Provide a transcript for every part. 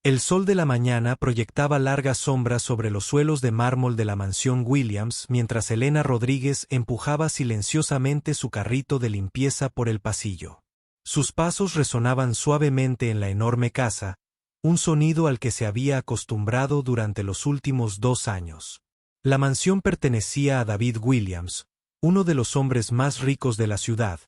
El sol de la mañana proyectaba largas sombras sobre los suelos de mármol de la mansión Williams mientras Elena Rodríguez empujaba silenciosamente su carrito de limpieza por el pasillo. Sus pasos resonaban suavemente en la enorme casa, un sonido al que se había acostumbrado durante los últimos 2 años. La mansión pertenecía a David Williams, uno de los hombres más ricos de la ciudad,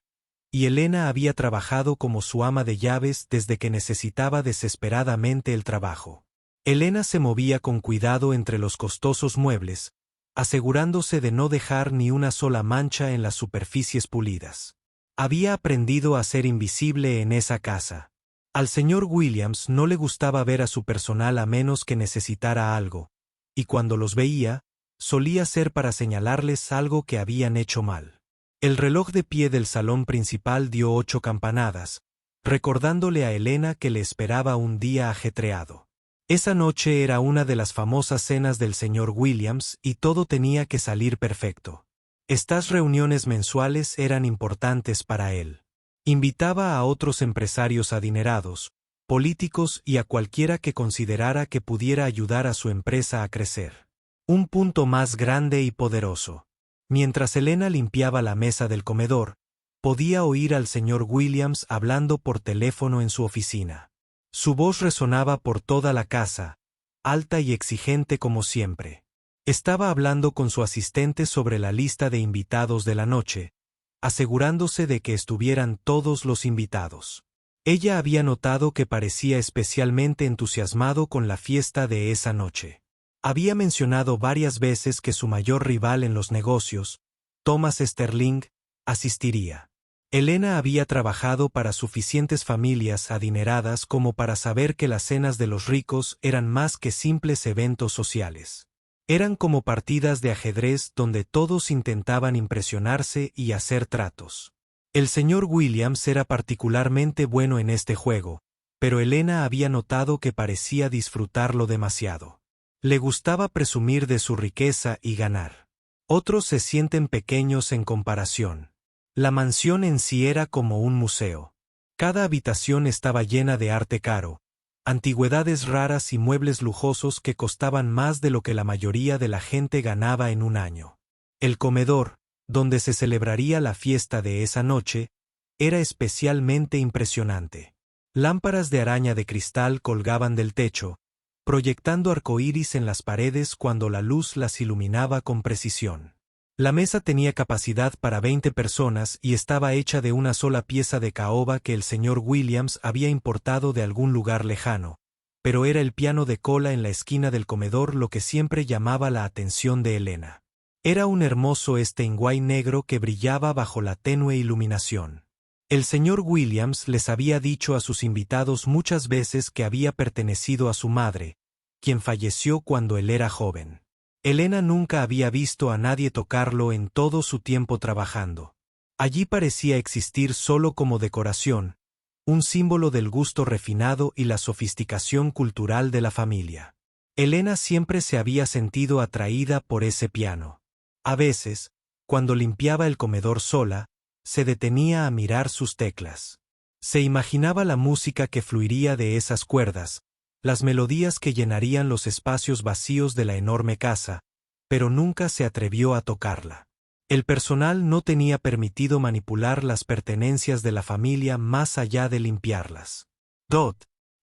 y Elena había trabajado como su ama de llaves desde que necesitaba desesperadamente el trabajo. Elena se movía con cuidado entre los costosos muebles, asegurándose de no dejar ni una sola mancha en las superficies pulidas. Había aprendido a ser invisible en esa casa. Al señor Williams no le gustaba ver a su personal a menos que necesitara algo, y cuando los veía, solía ser para señalarles algo que habían hecho mal. El reloj de pie del salón principal dio 8 campanadas, recordándole a Elena que le esperaba un día ajetreado. Esa noche era una de las famosas cenas del señor Williams y todo tenía que salir perfecto. Estas reuniones mensuales eran importantes para él. Invitaba a otros empresarios adinerados, políticos y a cualquiera que considerara que pudiera ayudar a su empresa a crecer. Un punto más grande y poderoso. Mientras Elena limpiaba la mesa del comedor, podía oír al señor Williams hablando por teléfono en su oficina. Su voz resonaba por toda la casa, alta y exigente como siempre. Estaba hablando con su asistente sobre la lista de invitados de la noche, asegurándose de que estuvieran todos los invitados. Ella había notado que parecía especialmente entusiasmado con la fiesta de esa noche. Había mencionado varias veces que su mayor rival en los negocios, Thomas Sterling, asistiría. Elena había trabajado para suficientes familias adineradas como para saber que las cenas de los ricos eran más que simples eventos sociales. Eran como partidas de ajedrez donde todos intentaban impresionarse y hacer tratos. El señor Williams era particularmente bueno en este juego, pero Elena había notado que parecía disfrutarlo demasiado. Le gustaba presumir de su riqueza y ganar. Otros se sienten pequeños en comparación. La mansión en sí era como un museo. Cada habitación estaba llena de arte caro, antigüedades raras y muebles lujosos que costaban más de lo que la mayoría de la gente ganaba en un año. El comedor, donde se celebraría la fiesta de esa noche, era especialmente impresionante. Lámparas de araña de cristal colgaban del techo, proyectando arcoíris en las paredes cuando la luz las iluminaba con precisión. La mesa tenía capacidad para 20 personas y estaba hecha de una sola pieza de caoba que el señor Williams había importado de algún lugar lejano, pero era el piano de cola en la esquina del comedor lo que siempre llamaba la atención de Elena. Era un hermoso Steinway negro que brillaba bajo la tenue iluminación. El señor Williams les había dicho a sus invitados muchas veces que había pertenecido a su madre, quien falleció cuando él era joven. Elena nunca había visto a nadie tocarlo en todo su tiempo trabajando. Allí parecía existir solo como decoración, un símbolo del gusto refinado y la sofisticación cultural de la familia. Elena siempre se había sentido atraída por ese piano. A veces, cuando limpiaba el comedor sola, se detenía a mirar sus teclas. Se imaginaba la música que fluiría de esas cuerdas, las melodías que llenarían los espacios vacíos de la enorme casa, pero nunca se atrevió a tocarla. El personal no tenía permitido manipular las pertenencias de la familia más allá de limpiarlas.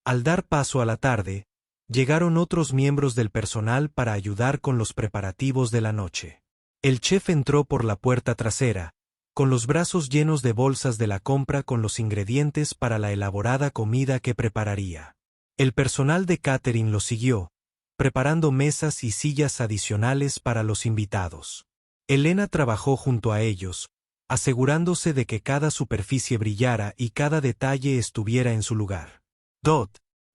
Al dar paso a la tarde, llegaron otros miembros del personal para ayudar con los preparativos de la noche. El chef entró por la puerta trasera, con los brazos llenos de bolsas de la compra con los ingredientes para la elaborada comida que prepararía. El personal de catering lo siguió, preparando mesas y sillas adicionales para los invitados. Elena trabajó junto a ellos, asegurándose de que cada superficie brillara y cada detalle estuviera en su lugar.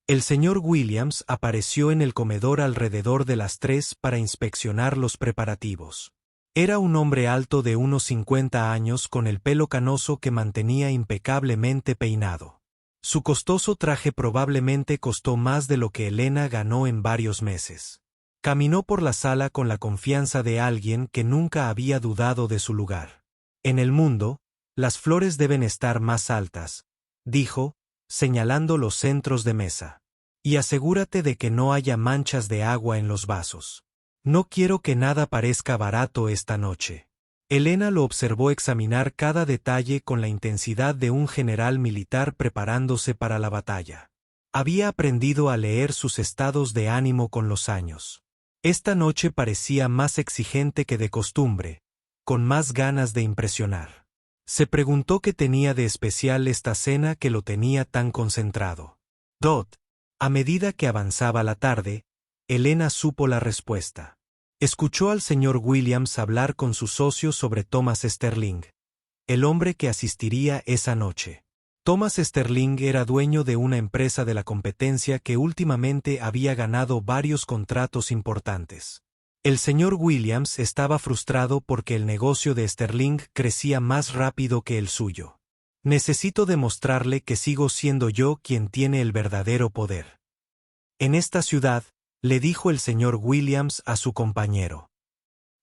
El señor Williams apareció en el comedor alrededor de las 3 para inspeccionar los preparativos. Era un hombre alto de unos 50 años con el pelo canoso que mantenía impecablemente peinado. Su costoso traje probablemente costó más de lo que Elena ganó en varios meses. Caminó por la sala con la confianza de alguien que nunca había dudado de su lugar. En el mundo, las flores deben estar más altas, dijo, señalando los centros de mesa. Y asegúrate de que no haya manchas de agua en los vasos. No quiero que nada parezca barato esta noche. Elena lo observó examinar cada detalle con la intensidad de un general militar preparándose para la batalla. Había aprendido a leer sus estados de ánimo con los años. Esta noche parecía más exigente que de costumbre, con más ganas de impresionar. Se preguntó qué tenía de especial esta cena que lo tenía tan concentrado. A medida que avanzaba la tarde, Elena supo la respuesta. Escuchó al señor Williams hablar con su socio sobre Thomas Sterling, el hombre que asistiría esa noche. Thomas Sterling era dueño de una empresa de la competencia que últimamente había ganado varios contratos importantes. El señor Williams estaba frustrado porque el negocio de Sterling crecía más rápido que el suyo. Necesito demostrarle que sigo siendo yo quien tiene el verdadero poder. En esta ciudad, le dijo el señor Williams a su compañero.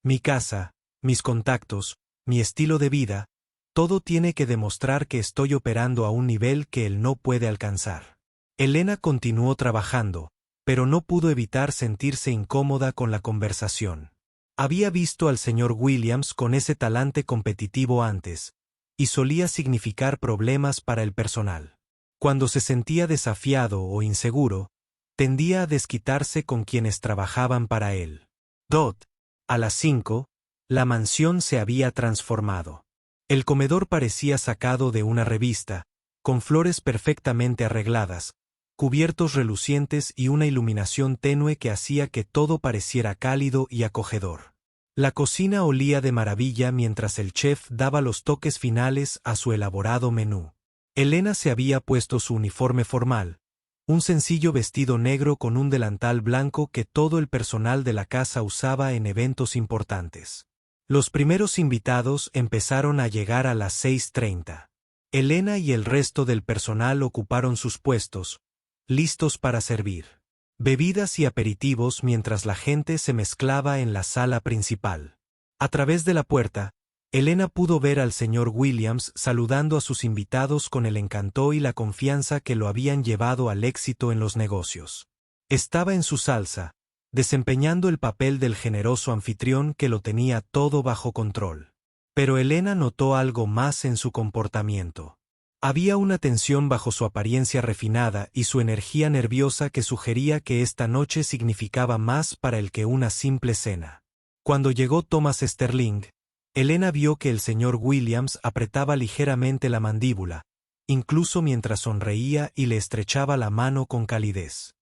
Mi casa, mis contactos, mi estilo de vida, todo tiene que demostrar que estoy operando a un nivel que él no puede alcanzar. Elena continuó trabajando, pero no pudo evitar sentirse incómoda con la conversación. Había visto al señor Williams con ese talante competitivo antes, y solía significar problemas para el personal. Cuando se sentía desafiado o inseguro, tendía a desquitarse con quienes trabajaban para él. A las 5, la mansión se había transformado. El comedor parecía sacado de una revista, con flores perfectamente arregladas, cubiertos relucientes y una iluminación tenue que hacía que todo pareciera cálido y acogedor. La cocina olía de maravilla mientras el chef daba los toques finales a su elaborado menú. Elena se había puesto su uniforme formal, un sencillo vestido negro con un delantal blanco que todo el personal de la casa usaba en eventos importantes. Los primeros invitados empezaron a llegar a las 6:30. Elena y el resto del personal ocuparon sus puestos, listos para servir bebidas y aperitivos mientras la gente se mezclaba en la sala principal. A través de la puerta, Elena pudo ver al señor Williams saludando a sus invitados con el encanto y la confianza que lo habían llevado al éxito en los negocios. Estaba en su salsa, desempeñando el papel del generoso anfitrión que lo tenía todo bajo control. Pero Elena notó algo más en su comportamiento. Había una tensión bajo su apariencia refinada y su energía nerviosa que sugería que esta noche significaba más para él que una simple cena. Cuando llegó Thomas Sterling, Elena vio que el señor Williams apretaba ligeramente la mandíbula, incluso mientras sonreía y le estrechaba la mano con calidez.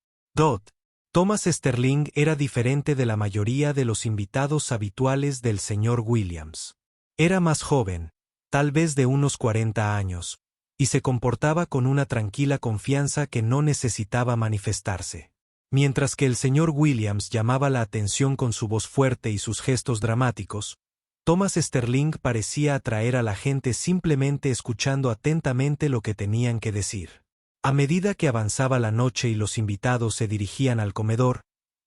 Thomas Sterling era diferente de la mayoría de los invitados habituales del señor Williams. Era más joven, tal vez de unos 40 años, y se comportaba con una tranquila confianza que no necesitaba manifestarse. Mientras que el señor Williams llamaba la atención con su voz fuerte y sus gestos dramáticos, Thomas Sterling parecía atraer a la gente simplemente escuchando atentamente lo que tenían que decir. A medida que avanzaba la noche y los invitados se dirigían al comedor,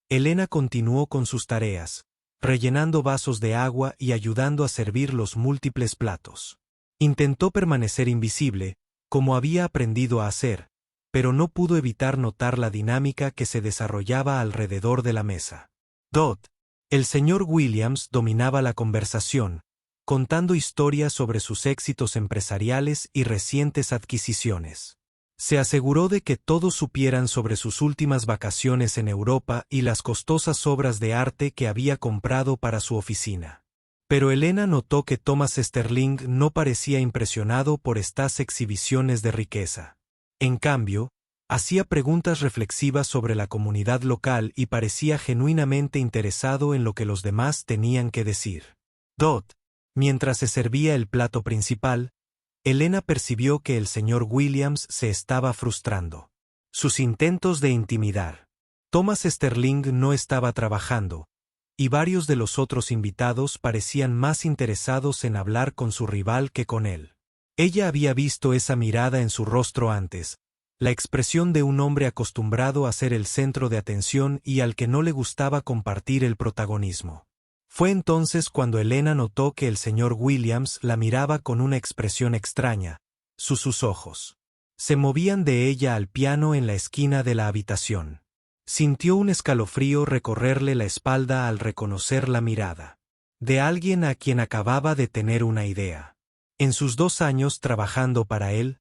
Elena continuó con sus tareas, rellenando vasos de agua y ayudando a servir los múltiples platos. Intentó permanecer invisible, como había aprendido a hacer, pero no pudo evitar notar la dinámica que se desarrollaba alrededor de la mesa. El señor Williams dominaba la conversación, contando historias sobre sus éxitos empresariales y recientes adquisiciones. Se aseguró de que todos supieran sobre sus últimas vacaciones en Europa y las costosas obras de arte que había comprado para su oficina. Pero Elena notó que Thomas Sterling no parecía impresionado por estas exhibiciones de riqueza. En cambio, hacía preguntas reflexivas sobre la comunidad local y parecía genuinamente interesado en lo que los demás tenían que decir. Mientras se servía el plato principal, Elena percibió que el señor Williams se estaba frustrando. Sus intentos de intimidar. Thomas Sterling no estaba trabajando, y varios de los otros invitados parecían más interesados en hablar con su rival que con él. Ella había visto esa mirada en su rostro antes, la expresión de un hombre acostumbrado a ser el centro de atención y al que no le gustaba compartir el protagonismo. Fue entonces cuando Elena notó que el señor Williams la miraba con una expresión extraña, sus ojos. Se movían de ella al piano en la esquina de la habitación. Sintió un escalofrío recorrerle la espalda al reconocer la mirada de alguien a quien acababa de tener una idea. En sus 2 años trabajando para él,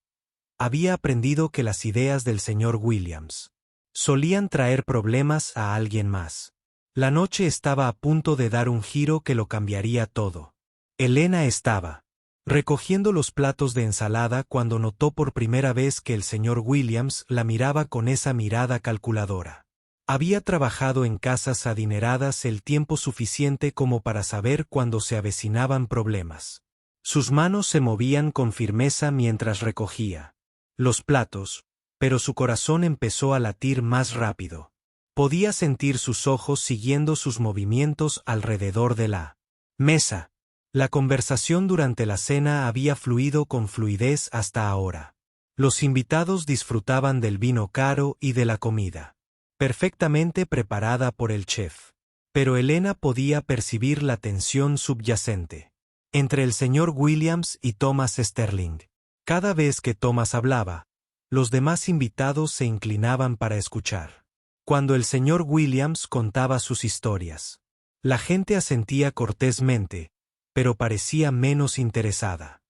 había aprendido que las ideas del señor Williams solían traer problemas a alguien más. La noche estaba a punto de dar un giro que lo cambiaría todo. Elena estaba recogiendo los platos de ensalada cuando notó por primera vez que el señor Williams la miraba con esa mirada calculadora. Había trabajado en casas adineradas el tiempo suficiente como para saber cuando se avecinaban problemas. Sus manos se movían con firmeza mientras recogía los platos, pero su corazón empezó a latir más rápido. Podía sentir sus ojos siguiendo sus movimientos alrededor de la mesa. La conversación durante la cena había fluido con fluidez hasta ahora. Los invitados disfrutaban del vino caro y de la comida perfectamente preparada por el chef. Pero Elena podía percibir la tensión subyacente entre el señor Williams y Thomas Sterling. Cada vez que Thomas hablaba, los demás invitados se inclinaban para escuchar. Cuando el señor Williams contaba sus historias, la gente asentía cortésmente, pero parecía menos interesada.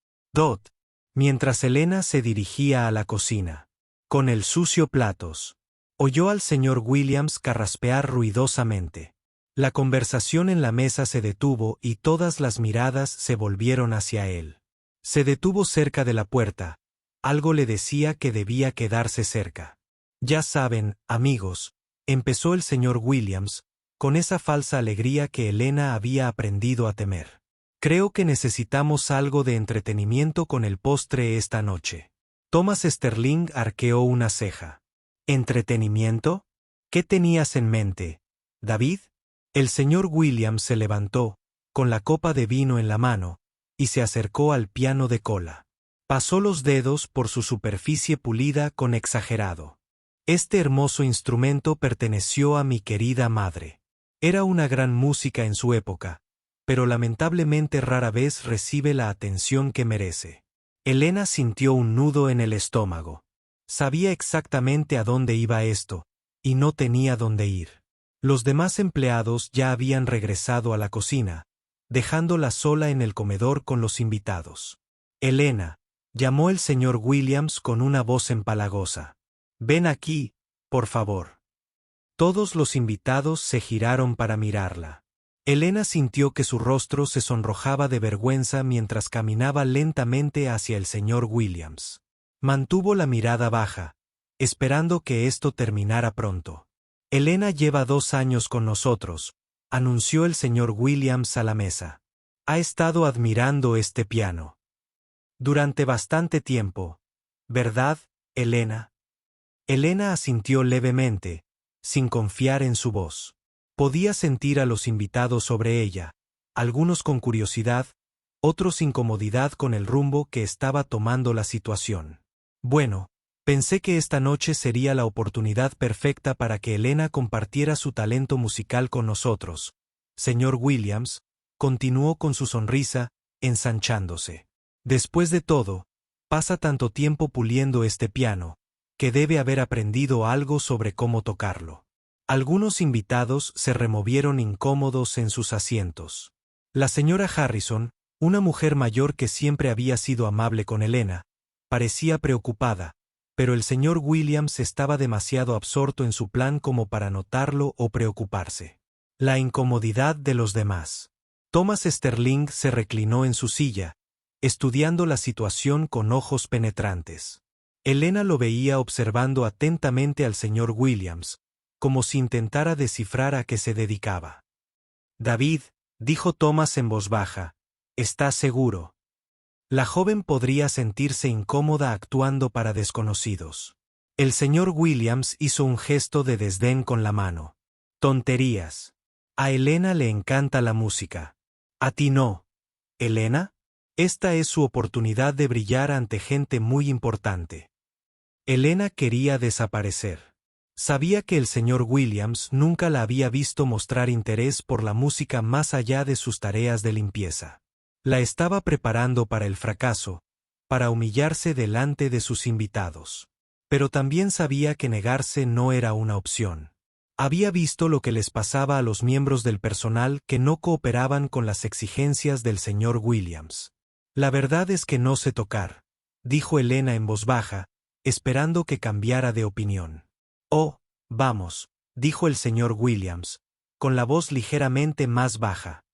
Mientras Elena se dirigía a la cocina, con el sucio platos, oyó al señor Williams carraspear ruidosamente. La conversación en la mesa se detuvo y todas las miradas se volvieron hacia él. Se detuvo cerca de la puerta. Algo le decía que debía quedarse cerca. Ya saben, amigos, empezó el señor Williams, con esa falsa alegría que Elena había aprendido a temer. Creo que necesitamos algo de entretenimiento con el postre esta noche. Thomas Sterling arqueó una ceja. ¿Entretenimiento? ¿Qué tenías en mente, David? El señor Williams se levantó, con la copa de vino en la mano, y se acercó al piano de cola. Pasó los dedos por su superficie pulida con exagerado. Este hermoso instrumento perteneció a mi querida madre. Era una gran música en su época, pero lamentablemente rara vez recibe la atención que merece. Elena sintió un nudo en el estómago. Sabía exactamente a dónde iba esto, y no tenía dónde ir. Los demás empleados ya habían regresado a la cocina, dejándola sola en el comedor con los invitados. Elena, llamó el señor Williams con una voz empalagosa. Ven aquí, por favor. Todos los invitados se giraron para mirarla. Elena sintió que su rostro se sonrojaba de vergüenza mientras caminaba lentamente hacia el señor Williams. Mantuvo la mirada baja, esperando que esto terminara pronto. Elena lleva 2 años con nosotros, anunció el señor Williams a la mesa. Ha estado admirando este piano durante bastante tiempo, ¿verdad, Elena? Elena asintió levemente, sin confiar en su voz. Podía sentir a los invitados sobre ella, algunos con curiosidad, otros sin comodidad con el rumbo que estaba tomando la situación. Bueno, pensé que esta noche sería la oportunidad perfecta para que Elena compartiera su talento musical con nosotros. Señor Williams, continuó con su sonrisa, ensanchándose. Después de todo, pasa tanto tiempo puliendo este piano, que debe haber aprendido algo sobre cómo tocarlo. Algunos invitados se removieron incómodos en sus asientos. La señora Harrison, una mujer mayor que siempre había sido amable con Elena, parecía preocupada, pero el señor Williams estaba demasiado absorto en su plan como para notarlo o preocuparse. La incomodidad de los demás. Thomas Sterling se reclinó en su silla, estudiando la situación con ojos penetrantes. Elena lo veía observando atentamente al señor Williams, como si intentara descifrar a qué se dedicaba. David, dijo Thomas en voz baja, ¿estás seguro? La joven podría sentirse incómoda actuando para desconocidos. El señor Williams hizo un gesto de desdén con la mano. Tonterías. A Elena le encanta la música. ¿A ti no? ¿Elena? Esta es su oportunidad de brillar ante gente muy importante. Elena quería desaparecer. Sabía que el señor Williams nunca la había visto mostrar interés por la música más allá de sus tareas de limpieza. La estaba preparando para el fracaso, para humillarse delante de sus invitados. Pero también sabía que negarse no era una opción. Había visto lo que les pasaba a los miembros del personal que no cooperaban con las exigencias del señor Williams. La verdad es que no sé tocar, dijo Elena en voz baja, esperando que cambiara de opinión. Oh, vamos, dijo el señor Williams, con la voz ligeramente más baja.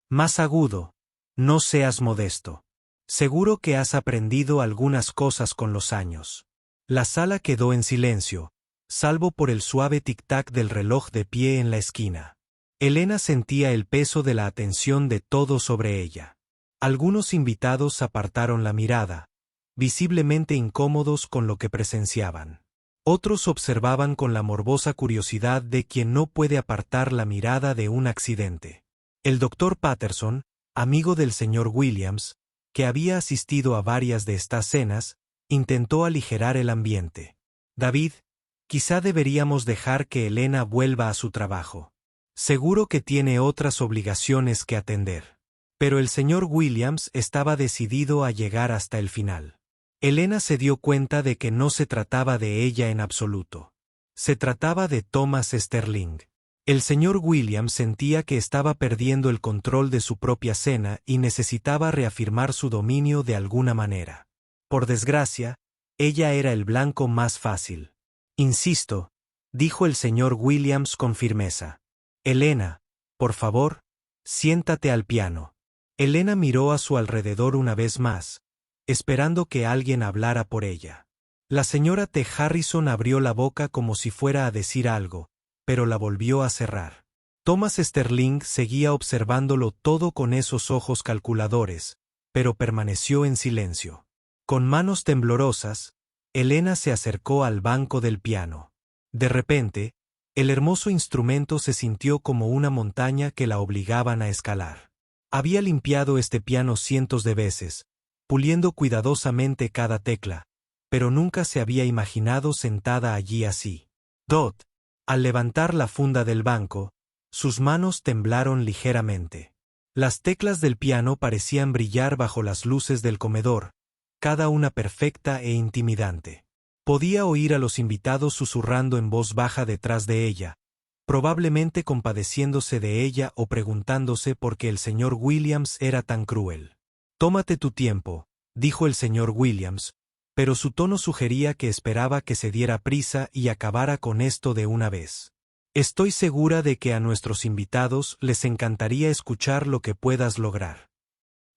Más agudo, no seas modesto. Seguro que has aprendido algunas cosas con los años. La sala quedó en silencio, salvo por el suave tic-tac del reloj de pie en la esquina. Elena sentía el peso de la atención de todos sobre ella. Algunos invitados apartaron la mirada, visiblemente incómodos con lo que presenciaban. Otros observaban con la morbosa curiosidad de quien no puede apartar la mirada de un accidente. El doctor Patterson, amigo del señor Williams, que había asistido a varias de estas cenas, intentó aligerar el ambiente. David, quizá deberíamos dejar que Elena vuelva a su trabajo. Seguro que tiene otras obligaciones que atender. Pero el señor Williams estaba decidido a llegar hasta el final. Elena se dio cuenta de que no se trataba de ella en absoluto. Se trataba de Thomas Sterling. El señor Williams sentía que estaba perdiendo el control de su propia cena y necesitaba reafirmar su dominio de alguna manera. Por desgracia, ella era el blanco más fácil. Insisto, dijo el señor Williams con firmeza. Elena, por favor, siéntate al piano. Elena miró a su alrededor una vez más, esperando que alguien hablara por ella. La señora T. Harrison abrió la boca como si fuera a decir algo, pero la volvió a cerrar. Thomas Sterling seguía observándolo todo con esos ojos calculadores, pero permaneció en silencio. Con manos temblorosas, Elena se acercó al banco del piano. De repente, el hermoso instrumento se sintió como una montaña que la obligaban a escalar. Había limpiado este piano cientos de veces, puliendo cuidadosamente cada tecla, pero nunca se había imaginado sentada allí así. Dot. Al levantar la funda del banco, sus manos temblaron ligeramente. Las teclas del piano parecían brillar bajo las luces del comedor, cada una perfecta e intimidante. Podía oír a los invitados susurrando en voz baja detrás de ella, probablemente compadeciéndose de ella o preguntándose por qué el señor Williams era tan cruel. Tómate tu tiempo, dijo el señor Williams, pero su tono sugería que esperaba que se diera prisa y acabara con esto de una vez. Estoy segura de que a nuestros invitados les encantaría escuchar lo que puedas lograr.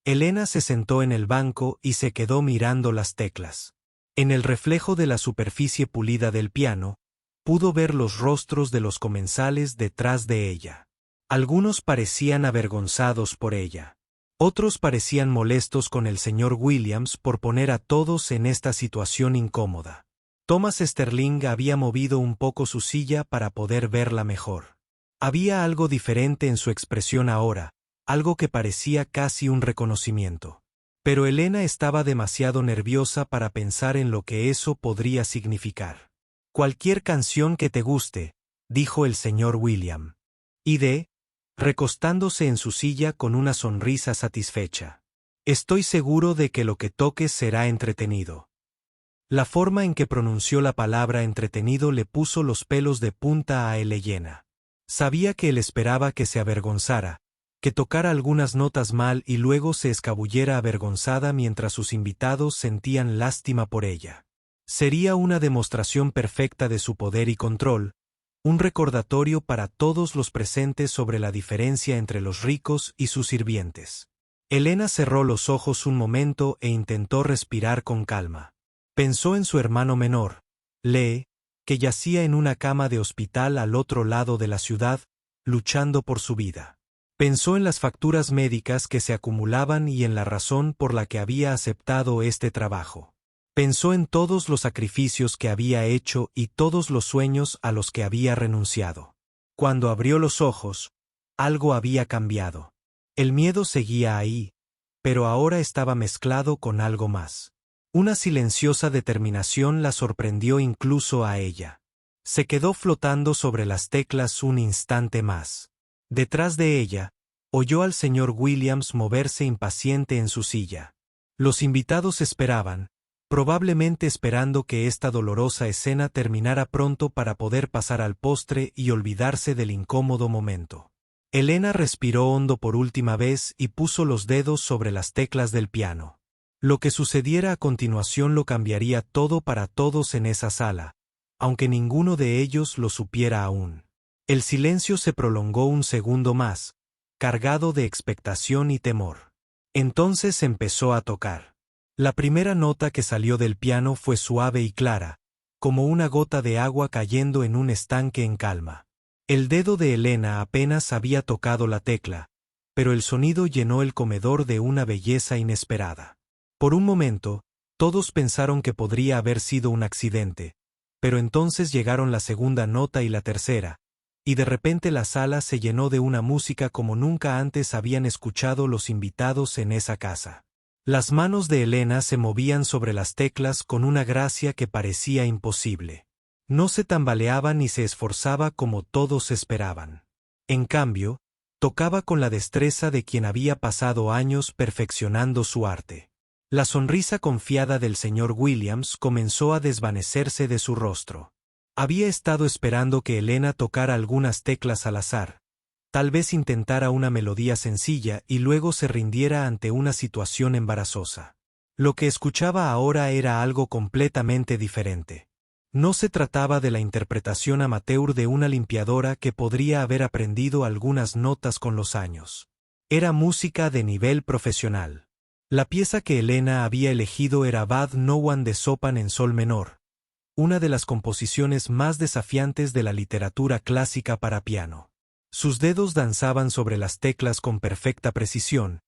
Elena se sentó en el banco y se quedó mirando las teclas. En el reflejo de la superficie pulida del piano, pudo ver los rostros de los comensales detrás de ella. Algunos parecían avergonzados por ella. Otros parecían molestos con el señor Williams por poner a todos en esta situación incómoda. Thomas Sterling había movido un poco su silla para poder verla mejor. Había algo diferente en su expresión ahora, algo que parecía casi un reconocimiento. Pero Elena estaba demasiado nerviosa para pensar en lo que eso podría significar. Cualquier canción que te guste, dijo el señor William. Recostándose en su silla con una sonrisa satisfecha. Estoy seguro de que lo que toques será entretenido. La forma en que pronunció la palabra entretenido le puso los pelos de punta a Elena. Sabía que él esperaba que se avergonzara, que tocara algunas notas mal y luego se escabullera avergonzada mientras sus invitados sentían lástima por ella. Sería una demostración perfecta de su poder y control, un recordatorio para todos los presentes sobre la diferencia entre los ricos y sus sirvientes. Elena cerró los ojos un momento e intentó respirar con calma. Pensó en su hermano menor, Lee, que yacía en una cama de hospital al otro lado de la ciudad, luchando por su vida. Pensó en las facturas médicas que se acumulaban y en la razón por la que había aceptado este trabajo. Pensó en todos los sacrificios que había hecho y todos los sueños a los que había renunciado. Cuando abrió los ojos, algo había cambiado. El miedo seguía ahí, pero ahora estaba mezclado con algo más. Una silenciosa determinación la sorprendió incluso a ella. Se quedó flotando sobre las teclas un instante más. Detrás de ella, oyó al señor Williams moverse impaciente en su silla. Los invitados esperaban, probablemente esperando que esta dolorosa escena terminara pronto para poder pasar al postre y olvidarse del incómodo momento. Elena respiró hondo por última vez y puso los dedos sobre las teclas del piano. Lo que sucediera a continuación lo cambiaría todo para todos en esa sala, aunque ninguno de ellos lo supiera aún. El silencio se prolongó un segundo más, cargado de expectación y temor. Entonces empezó a tocar. La primera nota que salió del piano fue suave y clara, como una gota de agua cayendo en un estanque en calma. El dedo de Elena apenas había tocado la tecla, pero el sonido llenó el comedor de una belleza inesperada. Por un momento, todos pensaron que podría haber sido un accidente, pero entonces llegaron la segunda nota y la tercera, y de repente la sala se llenó de una música como nunca antes habían escuchado los invitados en esa casa. Las manos de Elena se movían sobre las teclas con una gracia que parecía imposible. No se tambaleaba ni se esforzaba como todos esperaban. En cambio, tocaba con la destreza de quien había pasado años perfeccionando su arte. La sonrisa confiada del señor Williams comenzó a desvanecerse de su rostro. Había estado esperando que Elena tocara algunas teclas al azar. Tal vez intentara una melodía sencilla y luego se rindiera ante una situación embarazosa. Lo que escuchaba ahora era algo completamente diferente. No se trataba de la interpretación amateur de una limpiadora que podría haber aprendido algunas notas con los años. Era música de nivel profesional. La pieza que Elena había elegido era Bad No One de Chopin en sol menor, una de las composiciones más desafiantes de la literatura clásica para piano. Sus dedos danzaban sobre las teclas con perfecta precisión,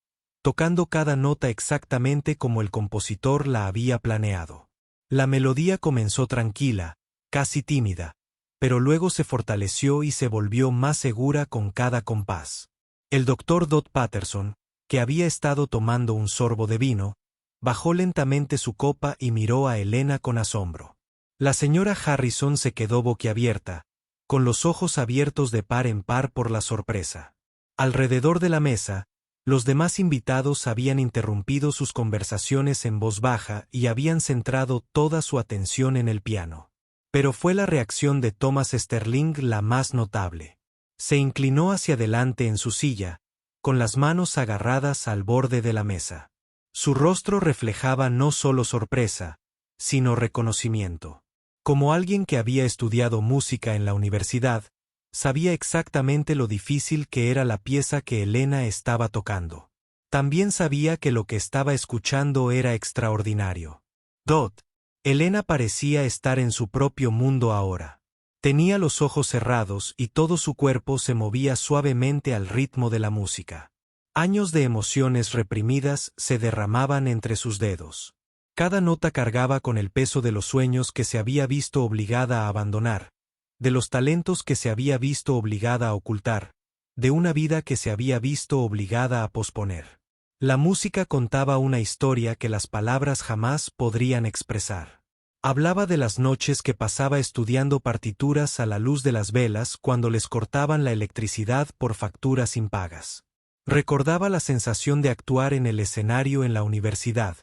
tocando cada nota exactamente como el compositor la había planeado. La melodía comenzó tranquila, casi tímida, pero luego se fortaleció y se volvió más segura con cada compás. El doctor Dot Patterson, que había estado tomando un sorbo de vino, bajó lentamente su copa y miró a Elena con asombro. La señora Harrison se quedó boquiabierta, con los ojos abiertos de par en par por la sorpresa. Alrededor de la mesa, los demás invitados habían interrumpido sus conversaciones en voz baja y habían centrado toda su atención en el piano. Pero fue la reacción de Thomas Sterling la más notable. Se inclinó hacia adelante en su silla, con las manos agarradas al borde de la mesa. Su rostro reflejaba no solo sorpresa, sino reconocimiento. Como alguien que había estudiado música en la universidad, sabía exactamente lo difícil que era la pieza que Elena estaba tocando. También sabía que lo que estaba escuchando era extraordinario. Dot. Elena parecía estar en su propio mundo ahora. Tenía los ojos cerrados y todo su cuerpo se movía suavemente al ritmo de la música. Años de emociones reprimidas se derramaban entre sus dedos. Cada nota cargaba con el peso de los sueños que se había visto obligada a abandonar, de los talentos que se había visto obligada a ocultar, de una vida que se había visto obligada a posponer. La música contaba una historia que las palabras jamás podrían expresar. Hablaba de las noches que pasaba estudiando partituras a la luz de las velas cuando les cortaban la electricidad por facturas impagas. Recordaba la sensación de actuar en el escenario en la universidad,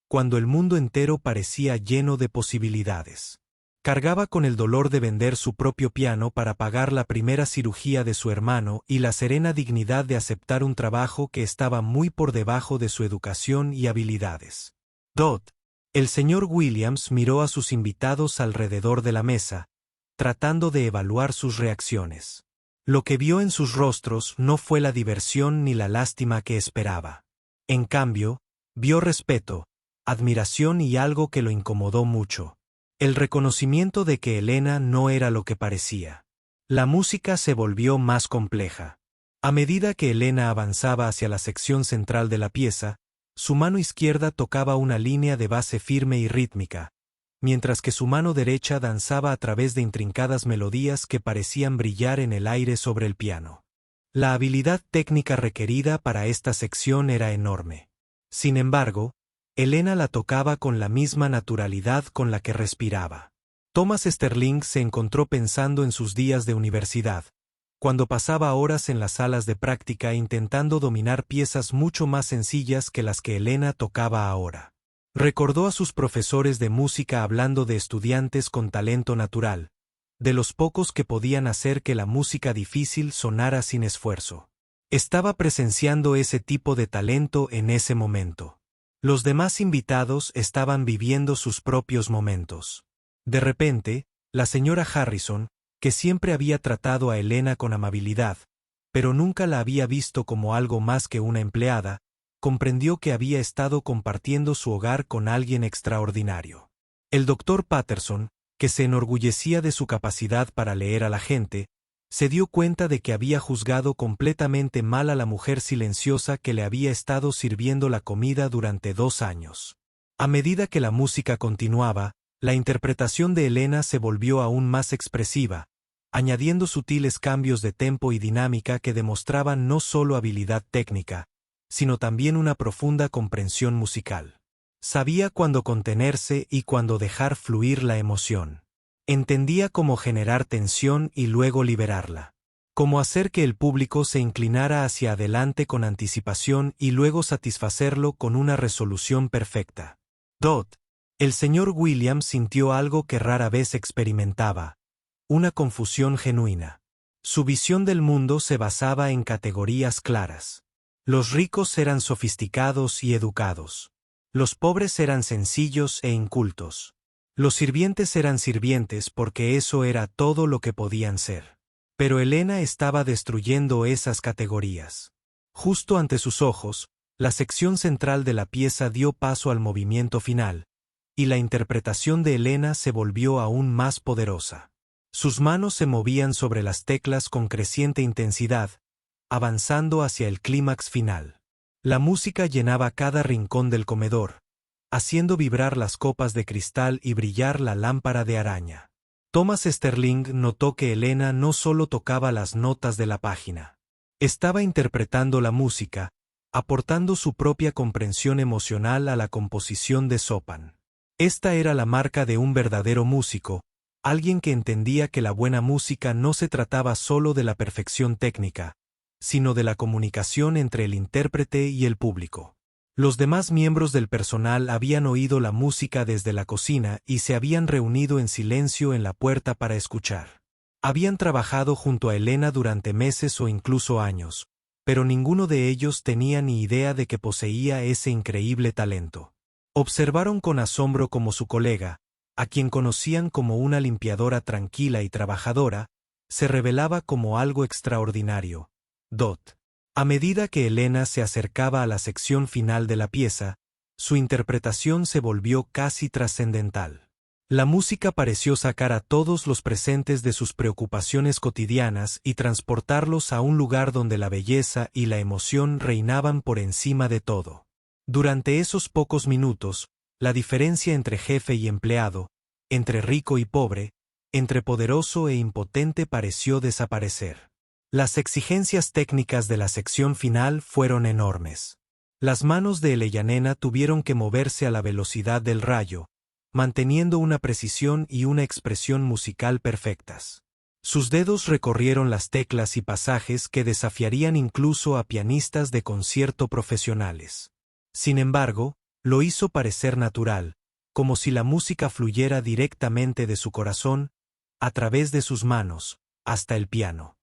cuando el mundo entero parecía lleno de posibilidades. Cargaba con el dolor de vender su propio piano para pagar la primera cirugía de su hermano y la serena dignidad de aceptar un trabajo que estaba muy por debajo de su educación y habilidades. Dot. El señor Williams miró a sus invitados alrededor de la mesa, tratando de evaluar sus reacciones. Lo que vio en sus rostros no fue la diversión ni la lástima que esperaba. En cambio, vio respeto, admiración y algo que lo incomodó mucho. El reconocimiento de que Elena no era lo que parecía. La música se volvió más compleja. A medida que Elena avanzaba hacia la sección central de la pieza, su mano izquierda tocaba una línea de base firme y rítmica, mientras que su mano derecha danzaba a través de intrincadas melodías que parecían brillar en el aire sobre el piano. La habilidad técnica requerida para esta sección era enorme. Sin embargo, Elena la tocaba con la misma naturalidad con la que respiraba. Thomas Sterling se encontró pensando en sus días de universidad, cuando pasaba horas en las salas de práctica intentando dominar piezas mucho más sencillas que las que Elena tocaba ahora. Recordó a sus profesores de música hablando de estudiantes con talento natural, de los pocos que podían hacer que la música difícil sonara sin esfuerzo. Estaba presenciando ese tipo de talento en ese momento. Los demás invitados estaban viviendo sus propios momentos. De repente, la señora Harrison, que siempre había tratado a Elena con amabilidad, pero nunca la había visto como algo más que una empleada, comprendió que había estado compartiendo su hogar con alguien extraordinario. El doctor Patterson, que se enorgullecía de su capacidad para leer a la gente, se dio cuenta de que había juzgado completamente mal a la mujer silenciosa que le había estado sirviendo la comida durante 2 años. A medida que la música continuaba, la interpretación de Elena se volvió aún más expresiva, añadiendo sutiles cambios de tempo y dinámica que demostraban no solo habilidad técnica, sino también una profunda comprensión musical. Sabía cuándo contenerse y cuándo dejar fluir la emoción. Entendía cómo generar tensión y luego liberarla. Cómo hacer que el público se inclinara hacia adelante con anticipación y luego satisfacerlo con una resolución perfecta. El señor Williams sintió algo que rara vez experimentaba: una confusión genuina. Su visión del mundo se basaba en categorías claras. Los ricos eran sofisticados y educados. Los pobres eran sencillos e incultos. Los sirvientes eran sirvientes porque eso era todo lo que podían ser. Pero Elena estaba destruyendo esas categorías. Justo ante sus ojos, la sección central de la pieza dio paso al movimiento final, y la interpretación de Elena se volvió aún más poderosa. Sus manos se movían sobre las teclas con creciente intensidad, avanzando hacia el clímax final. La música llenaba cada rincón del comedor, haciendo vibrar las copas de cristal y brillar la lámpara de araña. Thomas Sterling notó que Elena no solo tocaba las notas de la página. Estaba interpretando la música, aportando su propia comprensión emocional a la composición de Chopin. Esta era la marca de un verdadero músico, alguien que entendía que la buena música no se trataba solo de la perfección técnica, sino de la comunicación entre el intérprete y el público. Los demás miembros del personal habían oído la música desde la cocina y se habían reunido en silencio en la puerta para escuchar. Habían trabajado junto a Elena durante meses o incluso años, pero ninguno de ellos tenía ni idea de que poseía ese increíble talento. Observaron con asombro cómo su colega, a quien conocían como una limpiadora tranquila y trabajadora, se revelaba como algo extraordinario. A medida que Elena se acercaba a la sección final de la pieza, su interpretación se volvió casi trascendental. La música pareció sacar a todos los presentes de sus preocupaciones cotidianas y transportarlos a un lugar donde la belleza y la emoción reinaban por encima de todo. Durante esos pocos minutos, la diferencia entre jefe y empleado, entre rico y pobre, entre poderoso e impotente pareció desaparecer. Las exigencias técnicas de la sección final fueron enormes. Las manos de Eleyanena tuvieron que moverse a la velocidad del rayo, manteniendo una precisión y una expresión musical perfectas. Sus dedos recorrieron las teclas y pasajes que desafiarían incluso a pianistas de concierto profesionales. Sin embargo, lo hizo parecer natural, como si la música fluyera directamente de su corazón, a través de sus manos, hasta el piano.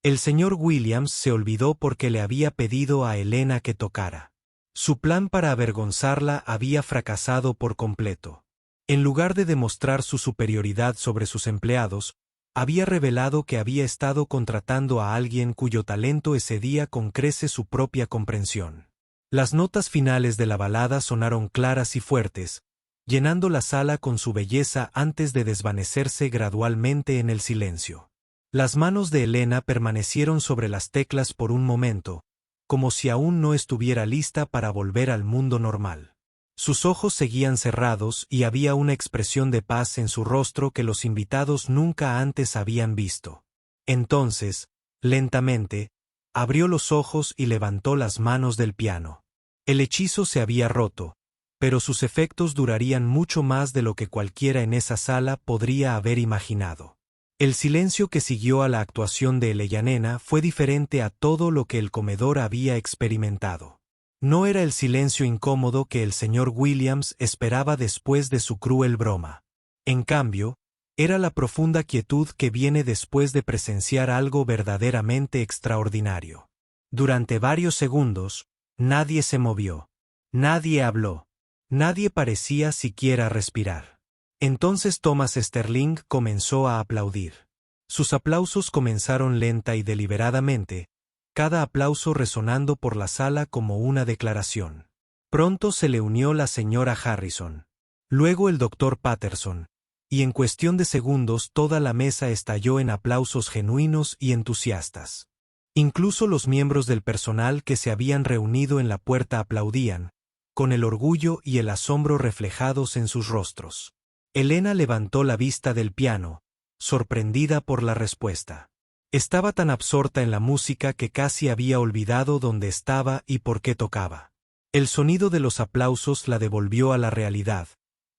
El señor Williams se olvidó porque le había pedido a Elena que tocara. Su plan para avergonzarla había fracasado por completo. En lugar de demostrar su superioridad sobre sus empleados, había revelado que había estado contratando a alguien cuyo talento excedía con creces su propia comprensión. Las notas finales de la balada sonaron claras y fuertes, llenando la sala con su belleza antes de desvanecerse gradualmente en el silencio. Las manos de Elena permanecieron sobre las teclas por un momento, como si aún no estuviera lista para volver al mundo normal. Sus ojos seguían cerrados y había una expresión de paz en su rostro que los invitados nunca antes habían visto. Entonces, lentamente, abrió los ojos y levantó las manos del piano. El hechizo se había roto, pero sus efectos durarían mucho más de lo que cualquiera en esa sala podría haber imaginado. El silencio que siguió a la actuación de Eleyanena fue diferente a todo lo que el comedor había experimentado. No era el silencio incómodo que el señor Williams esperaba después de su cruel broma. En cambio, era la profunda quietud que viene después de presenciar algo verdaderamente extraordinario. Durante varios segundos, nadie se movió. Nadie habló. Nadie parecía siquiera respirar. Entonces Thomas Sterling comenzó a aplaudir. Sus aplausos comenzaron lenta y deliberadamente, cada aplauso resonando por la sala como una declaración. Pronto se le unió la señora Harrison. Luego el doctor Patterson, y en cuestión de segundos toda la mesa estalló en aplausos genuinos y entusiastas. Incluso los miembros del personal que se habían reunido en la puerta aplaudían, con el orgullo y el asombro reflejados en sus rostros. Elena levantó la vista del piano, sorprendida por la respuesta. Estaba tan absorta en la música que casi había olvidado dónde estaba y por qué tocaba. El sonido de los aplausos la devolvió a la realidad,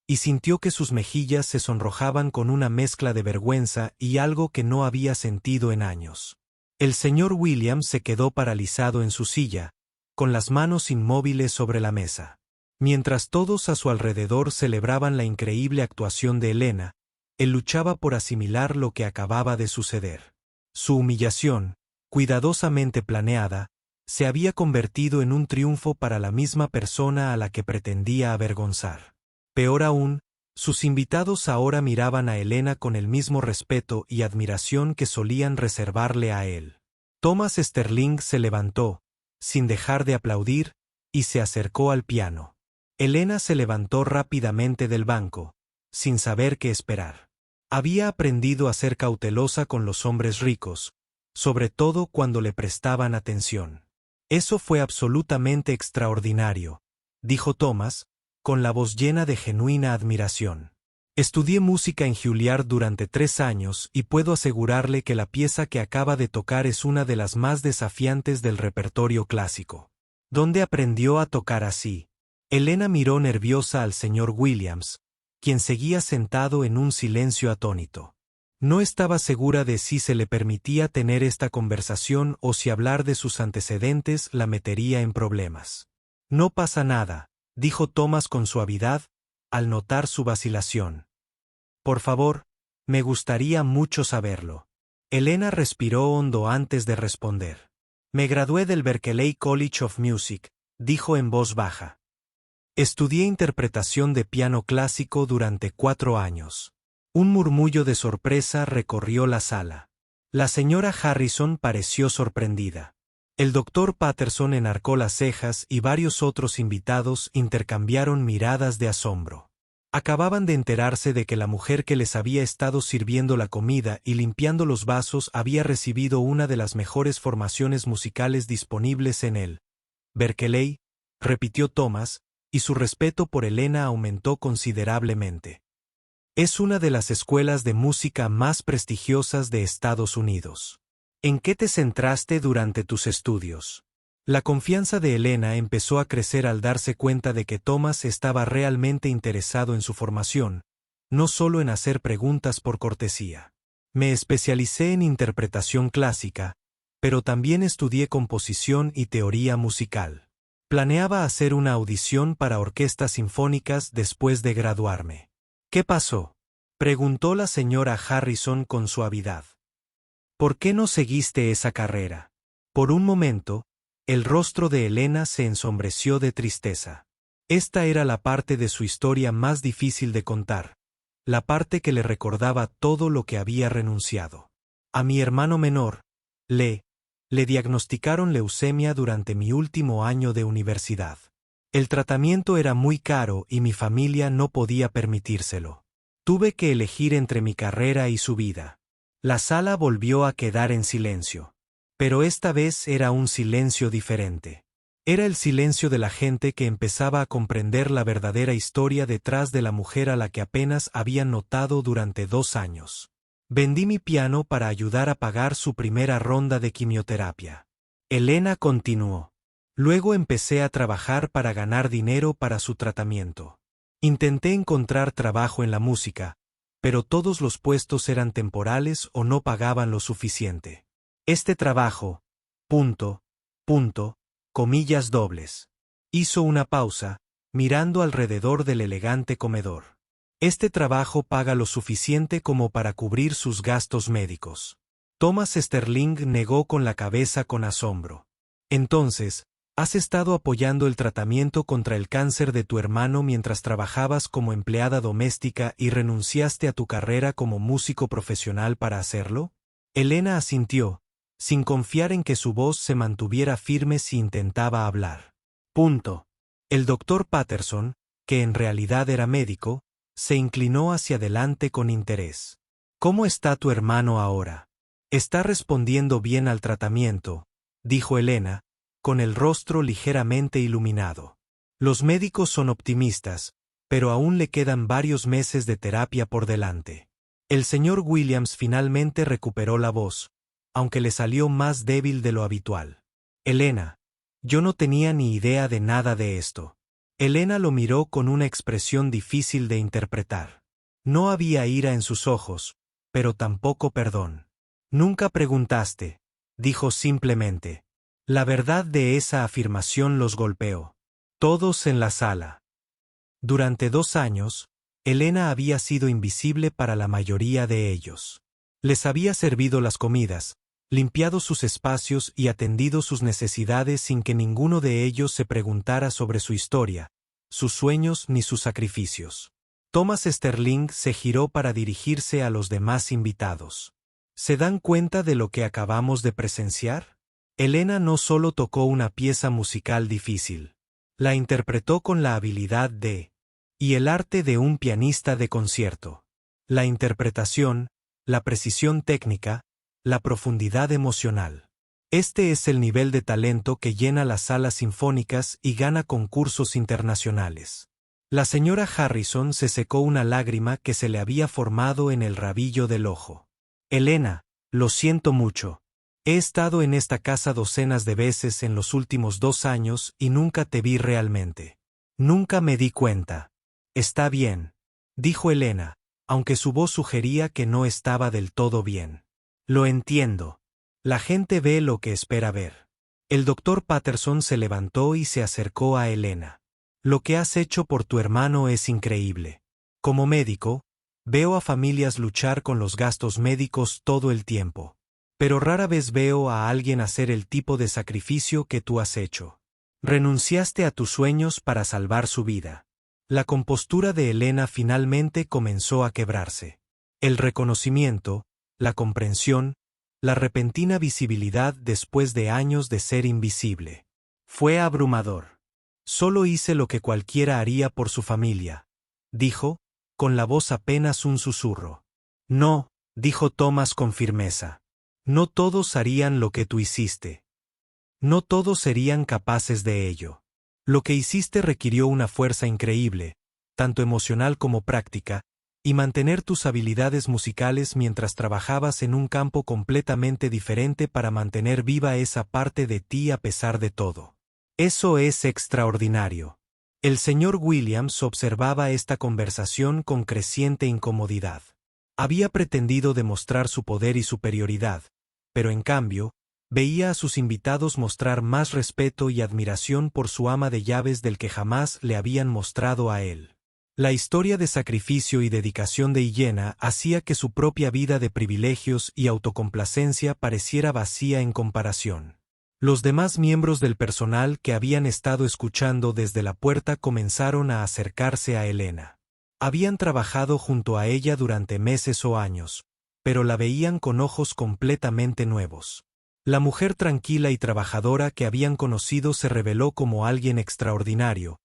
y sintió que sus mejillas se sonrojaban con una mezcla de vergüenza y algo que no había sentido en años. El señor Williams se quedó paralizado en su silla, con las manos inmóviles sobre la mesa. Mientras todos a su alrededor celebraban la increíble actuación de Elena, él luchaba por asimilar lo que acababa de suceder. Su humillación, cuidadosamente planeada, se había convertido en un triunfo para la misma persona a la que pretendía avergonzar. Peor aún, sus invitados ahora miraban a Elena con el mismo respeto y admiración que solían reservarle a él. Thomas Sterling se levantó, sin dejar de aplaudir, y se acercó al piano. Elena se levantó rápidamente del banco, sin saber qué esperar. Había aprendido a ser cautelosa con los hombres ricos, sobre todo cuando le prestaban atención. Eso fue absolutamente extraordinario, dijo Thomas, con la voz llena de genuina admiración. Estudié música en Juilliard durante 3 años y puedo asegurarle que la pieza que acaba de tocar es una de las más desafiantes del repertorio clásico. ¿Dónde aprendió a tocar así? Elena miró nerviosa al señor Williams, quien seguía sentado en un silencio atónito. No estaba segura de si se le permitía tener esta conversación o si hablar de sus antecedentes la metería en problemas. No pasa nada, dijo Thomas con suavidad, al notar su vacilación. Por favor, me gustaría mucho saberlo. Elena respiró hondo antes de responder. Me gradué del Berklee College of Music, dijo en voz baja. Estudié interpretación de piano clásico durante 4 años. Un murmullo de sorpresa recorrió la sala. La señora Harrison pareció sorprendida. El doctor Patterson enarcó las cejas y varios otros invitados intercambiaron miradas de asombro. Acababan de enterarse de que la mujer que les había estado sirviendo la comida y limpiando los vasos había recibido una de las mejores formaciones musicales disponibles en el Berklee, repitió Thomas, y su respeto por Elena aumentó considerablemente. Es una de las escuelas de música más prestigiosas de Estados Unidos. ¿En qué te centraste durante tus estudios? La confianza de Elena empezó a crecer al darse cuenta de que Thomas estaba realmente interesado en su formación, no solo en hacer preguntas por cortesía. Me especialicé en interpretación clásica, pero también estudié composición y teoría musical. Planeaba hacer una audición para orquestas sinfónicas después de graduarme. ¿Qué pasó?, preguntó la señora Harrison con suavidad. ¿Por qué no seguiste esa carrera? Por un momento, el rostro de Elena se ensombreció de tristeza. Esta era la parte de su historia más difícil de contar, la parte que le recordaba todo lo que había renunciado. A mi hermano menor, le diagnosticaron leucemia durante mi último año de universidad. El tratamiento era muy caro y mi familia no podía permitírselo. Tuve que elegir entre mi carrera y su vida. La sala volvió a quedar en silencio. Pero esta vez era un silencio diferente. Era el silencio de la gente que empezaba a comprender la verdadera historia detrás de la mujer a la que apenas habían notado durante 2 años. Vendí mi piano para ayudar a pagar su primera ronda de quimioterapia. Elena continuó. Luego empecé a trabajar para ganar dinero para su tratamiento. Intenté encontrar trabajo en la música, pero todos los puestos eran temporales o no pagaban lo suficiente. Este trabajo, comillas dobles. Hizo una pausa, mirando alrededor del elegante comedor. Este trabajo paga lo suficiente como para cubrir sus gastos médicos. Thomas Sterling negó con la cabeza con asombro. Entonces, ¿has estado apoyando el tratamiento contra el cáncer de tu hermano mientras trabajabas como empleada doméstica y renunciaste a tu carrera como músico profesional para hacerlo? Elena asintió, sin confiar en que su voz se mantuviera firme si intentaba hablar. El doctor Patterson, que en realidad era médico, se inclinó hacia adelante con interés. ¿Cómo está tu hermano ahora? Está respondiendo bien al tratamiento, dijo Elena, con el rostro ligeramente iluminado. Los médicos son optimistas, pero aún le quedan varios meses de terapia por delante. El señor Williams finalmente recuperó la voz, aunque le salió más débil de lo habitual. Elena, yo no tenía ni idea de nada de esto. Elena lo miró con una expresión difícil de interpretar. No había ira en sus ojos, pero tampoco perdón. Nunca preguntaste, dijo simplemente. La verdad de esa afirmación los golpeó. Todos en la sala. Durante 2 años, Elena había sido invisible para la mayoría de ellos. Les había servido las comidas, limpiado sus espacios y atendido sus necesidades sin que ninguno de ellos se preguntara sobre su historia, sus sueños ni sus sacrificios. Thomas Sterling se giró para dirigirse a los demás invitados. ¿Se dan cuenta de lo que acabamos de presenciar? Elena no solo tocó una pieza musical difícil, la interpretó con la habilidad y el arte de un pianista de concierto. La interpretación, la precisión técnica, la profundidad emocional. Este es el nivel de talento que llena las salas sinfónicas y gana concursos internacionales. La señora Harrison se secó una lágrima que se le había formado en el rabillo del ojo. Elena, lo siento mucho. He estado en esta casa docenas de veces en los últimos 2 años y nunca te vi realmente. Nunca me di cuenta. Está bien, dijo Elena, aunque su voz sugería que no estaba del todo bien. Lo entiendo. La gente ve lo que espera ver. El doctor Patterson se levantó y se acercó a Elena. Lo que has hecho por tu hermano es increíble. Como médico, veo a familias luchar con los gastos médicos todo el tiempo. Pero rara vez veo a alguien hacer el tipo de sacrificio que tú has hecho. Renunciaste a tus sueños para salvar su vida. La compostura de Elena finalmente comenzó a quebrarse. El reconocimiento, la comprensión, la repentina visibilidad después de años de ser invisible. Fue abrumador. Solo hice lo que cualquiera haría por su familia, dijo, con la voz apenas un susurro. No, dijo Thomas con firmeza. No todos harían lo que tú hiciste. No todos serían capaces de ello. Lo que hiciste requirió una fuerza increíble, tanto emocional como práctica, y mantener tus habilidades musicales mientras trabajabas en un campo completamente diferente para mantener viva esa parte de ti a pesar de todo. Eso es extraordinario. El señor Williams observaba esta conversación con creciente incomodidad. Había pretendido demostrar su poder y superioridad, pero en cambio, veía a sus invitados mostrar más respeto y admiración por su ama de llaves del que jamás le habían mostrado a él. La historia de sacrificio y dedicación de Illena hacía que su propia vida de privilegios y autocomplacencia pareciera vacía en comparación. Los demás miembros del personal que habían estado escuchando desde la puerta comenzaron a acercarse a Elena. Habían trabajado junto a ella durante meses o años, pero la veían con ojos completamente nuevos. La mujer tranquila y trabajadora que habían conocido se reveló como alguien extraordinario,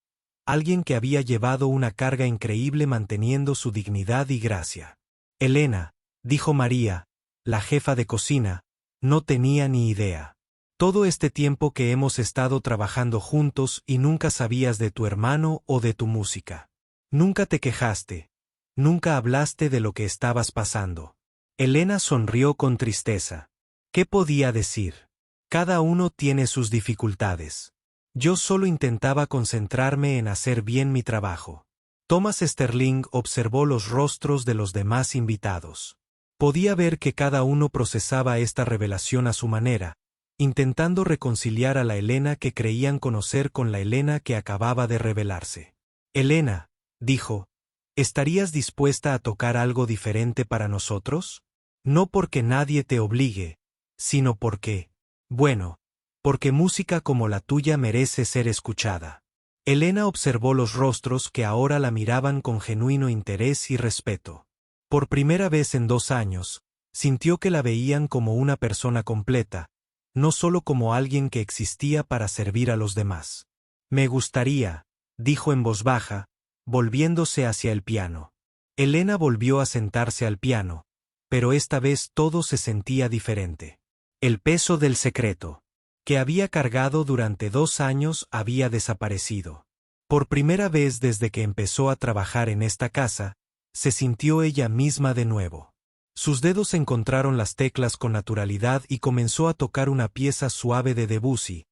alguien que había llevado una carga increíble manteniendo su dignidad y gracia. Elena, dijo María, la jefa de cocina, no tenía ni idea. Todo este tiempo que hemos estado trabajando juntos y nunca sabías de tu hermano o de tu música. Nunca te quejaste. Nunca hablaste de lo que estabas pasando. Elena sonrió con tristeza. ¿Qué podía decir? Cada uno tiene sus dificultades. Yo solo intentaba concentrarme en hacer bien mi trabajo. Thomas Sterling observó los rostros de los demás invitados. Podía ver que cada uno procesaba esta revelación a su manera, intentando reconciliar a la Helena que creían conocer con la Helena que acababa de revelarse. Helena, dijo, ¿estarías dispuesta a tocar algo diferente para nosotros? No porque nadie te obligue, sino porque, bueno, porque música como la tuya merece ser escuchada. Helena observó los rostros que ahora la miraban con genuino interés y respeto. Por primera vez en 2 años, sintió que la veían como una persona completa, no solo como alguien que existía para servir a los demás. Me gustaría, dijo en voz baja, volviéndose hacia el piano. Helena volvió a sentarse al piano, pero esta vez todo se sentía diferente. El peso del secreto, que había cargado durante 2 años, había desaparecido. Por primera vez desde que empezó a trabajar en esta casa, se sintió ella misma de nuevo. Sus dedos encontraron las teclas con naturalidad y comenzó a tocar una pieza suave de Debussy,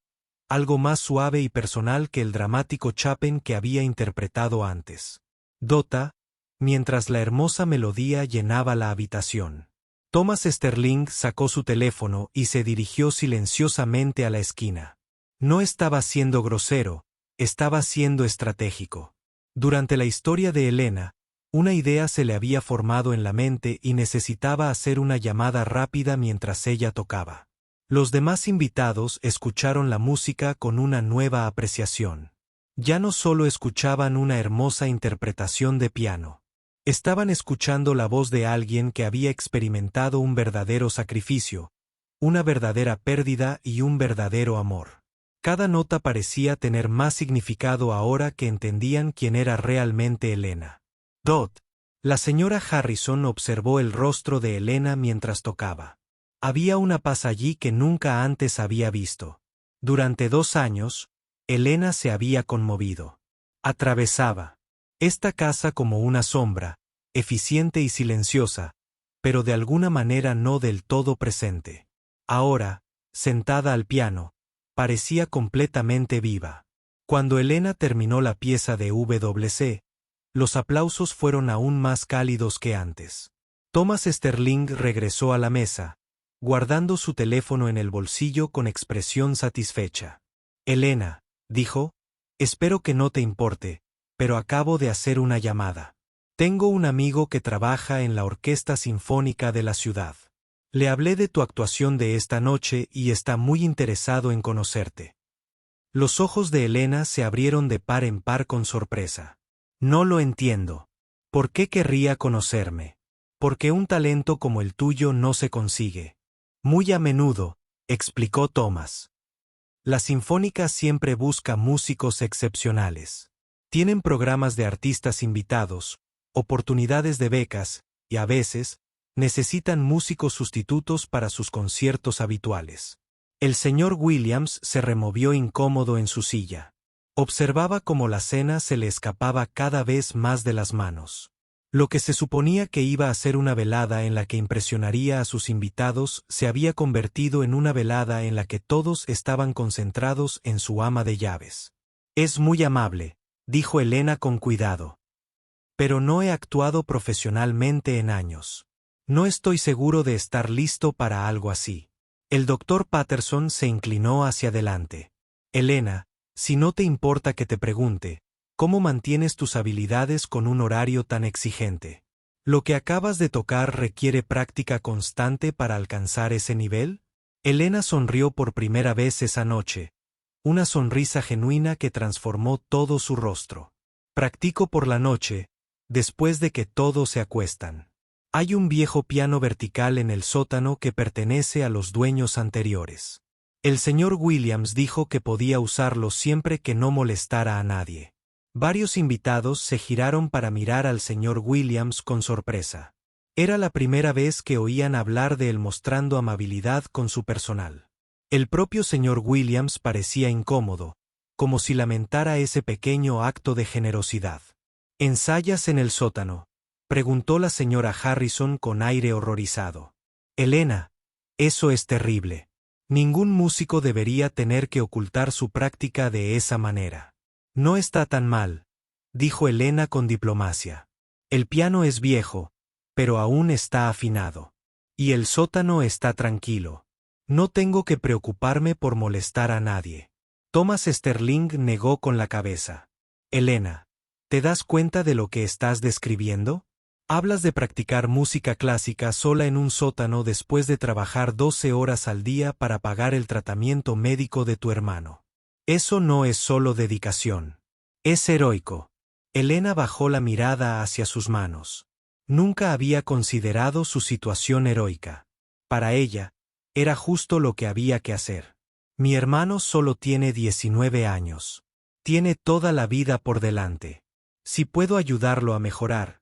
algo más suave y personal que el dramático Chopin que había interpretado antes. Dota, mientras la hermosa melodía llenaba la habitación. Thomas Sterling sacó su teléfono y se dirigió silenciosamente a la esquina. No estaba siendo grosero, estaba siendo estratégico. Durante la historia de Helena, una idea se le había formado en la mente y necesitaba hacer una llamada rápida mientras ella tocaba. Los demás invitados escucharon la música con una nueva apreciación. Ya no solo escuchaban una hermosa interpretación de piano. Estaban escuchando la voz de alguien que había experimentado un verdadero sacrificio, una verdadera pérdida y un verdadero amor. Cada nota parecía tener más significado ahora que entendían quién era realmente Helena. La señora Harrison observó el rostro de Helena mientras tocaba. Había una paz allí que nunca antes había visto. Durante 2 años, Helena se había conmovido. Atravesaba esta casa como una sombra, eficiente y silenciosa, pero de alguna manera no del todo presente. Ahora, sentada al piano, parecía completamente viva. Cuando Helena terminó la pieza de WC, los aplausos fueron aún más cálidos que antes. Thomas Sterling regresó a la mesa, guardando su teléfono en el bolsillo con expresión satisfecha. Helena, dijo, espero que no te importe, pero acabo de hacer una llamada. Tengo un amigo que trabaja en la Orquesta Sinfónica de la ciudad. Le hablé de tu actuación de esta noche y está muy interesado en conocerte. Los ojos de Helena se abrieron de par en par con sorpresa. No lo entiendo. ¿Por qué querría conocerme? Porque un talento como el tuyo no se consigue. Muy a menudo, explicó Thomas. La Sinfónica siempre busca músicos excepcionales. Tienen programas de artistas invitados, oportunidades de becas, y a veces, necesitan músicos sustitutos para sus conciertos habituales. El señor Williams se removió incómodo en su silla. Observaba cómo la cena se le escapaba cada vez más de las manos. Lo que se suponía que iba a ser una velada en la que impresionaría a sus invitados se había convertido en una velada en la que todos estaban concentrados en su ama de llaves. Es muy amable, dijo Helena con cuidado. Pero no he actuado profesionalmente en años. No estoy seguro de estar listo para algo así. El doctor Patterson se inclinó hacia adelante. Helena, si no te importa que te pregunte, ¿cómo mantienes tus habilidades con un horario tan exigente? ¿Lo que acabas de tocar requiere práctica constante para alcanzar ese nivel? Helena sonrió por primera vez esa noche, una sonrisa genuina que transformó todo su rostro. Practico por la noche, después de que todos se acuestan. Hay un viejo piano vertical en el sótano que pertenece a los dueños anteriores. El señor Williams dijo que podía usarlo siempre que no molestara a nadie. Varios invitados se giraron para mirar al señor Williams con sorpresa. Era la primera vez que oían hablar de él mostrando amabilidad con su personal. El propio señor Williams parecía incómodo, como si lamentara ese pequeño acto de generosidad. ¿Ensayas en el sótano?, preguntó la señora Harrison con aire horrorizado. Helena, eso es terrible. Ningún músico debería tener que ocultar su práctica de esa manera. No está tan mal, dijo Elena con diplomacia. El piano es viejo, pero aún está afinado. Y el sótano está tranquilo. No tengo que preocuparme por molestar a nadie. Thomas Sterling negó con la cabeza. Elena, ¿te das cuenta de lo que estás describiendo? Hablas de practicar música clásica sola en un sótano después de trabajar 12 horas al día para pagar el tratamiento médico de tu hermano. Eso no es solo dedicación. Es heroico. Elena bajó la mirada hacia sus manos. Nunca había considerado su situación heroica. Para ella, era justo lo que había que hacer. Mi hermano solo tiene 19 años. Tiene toda la vida por delante. Si puedo ayudarlo a mejorar,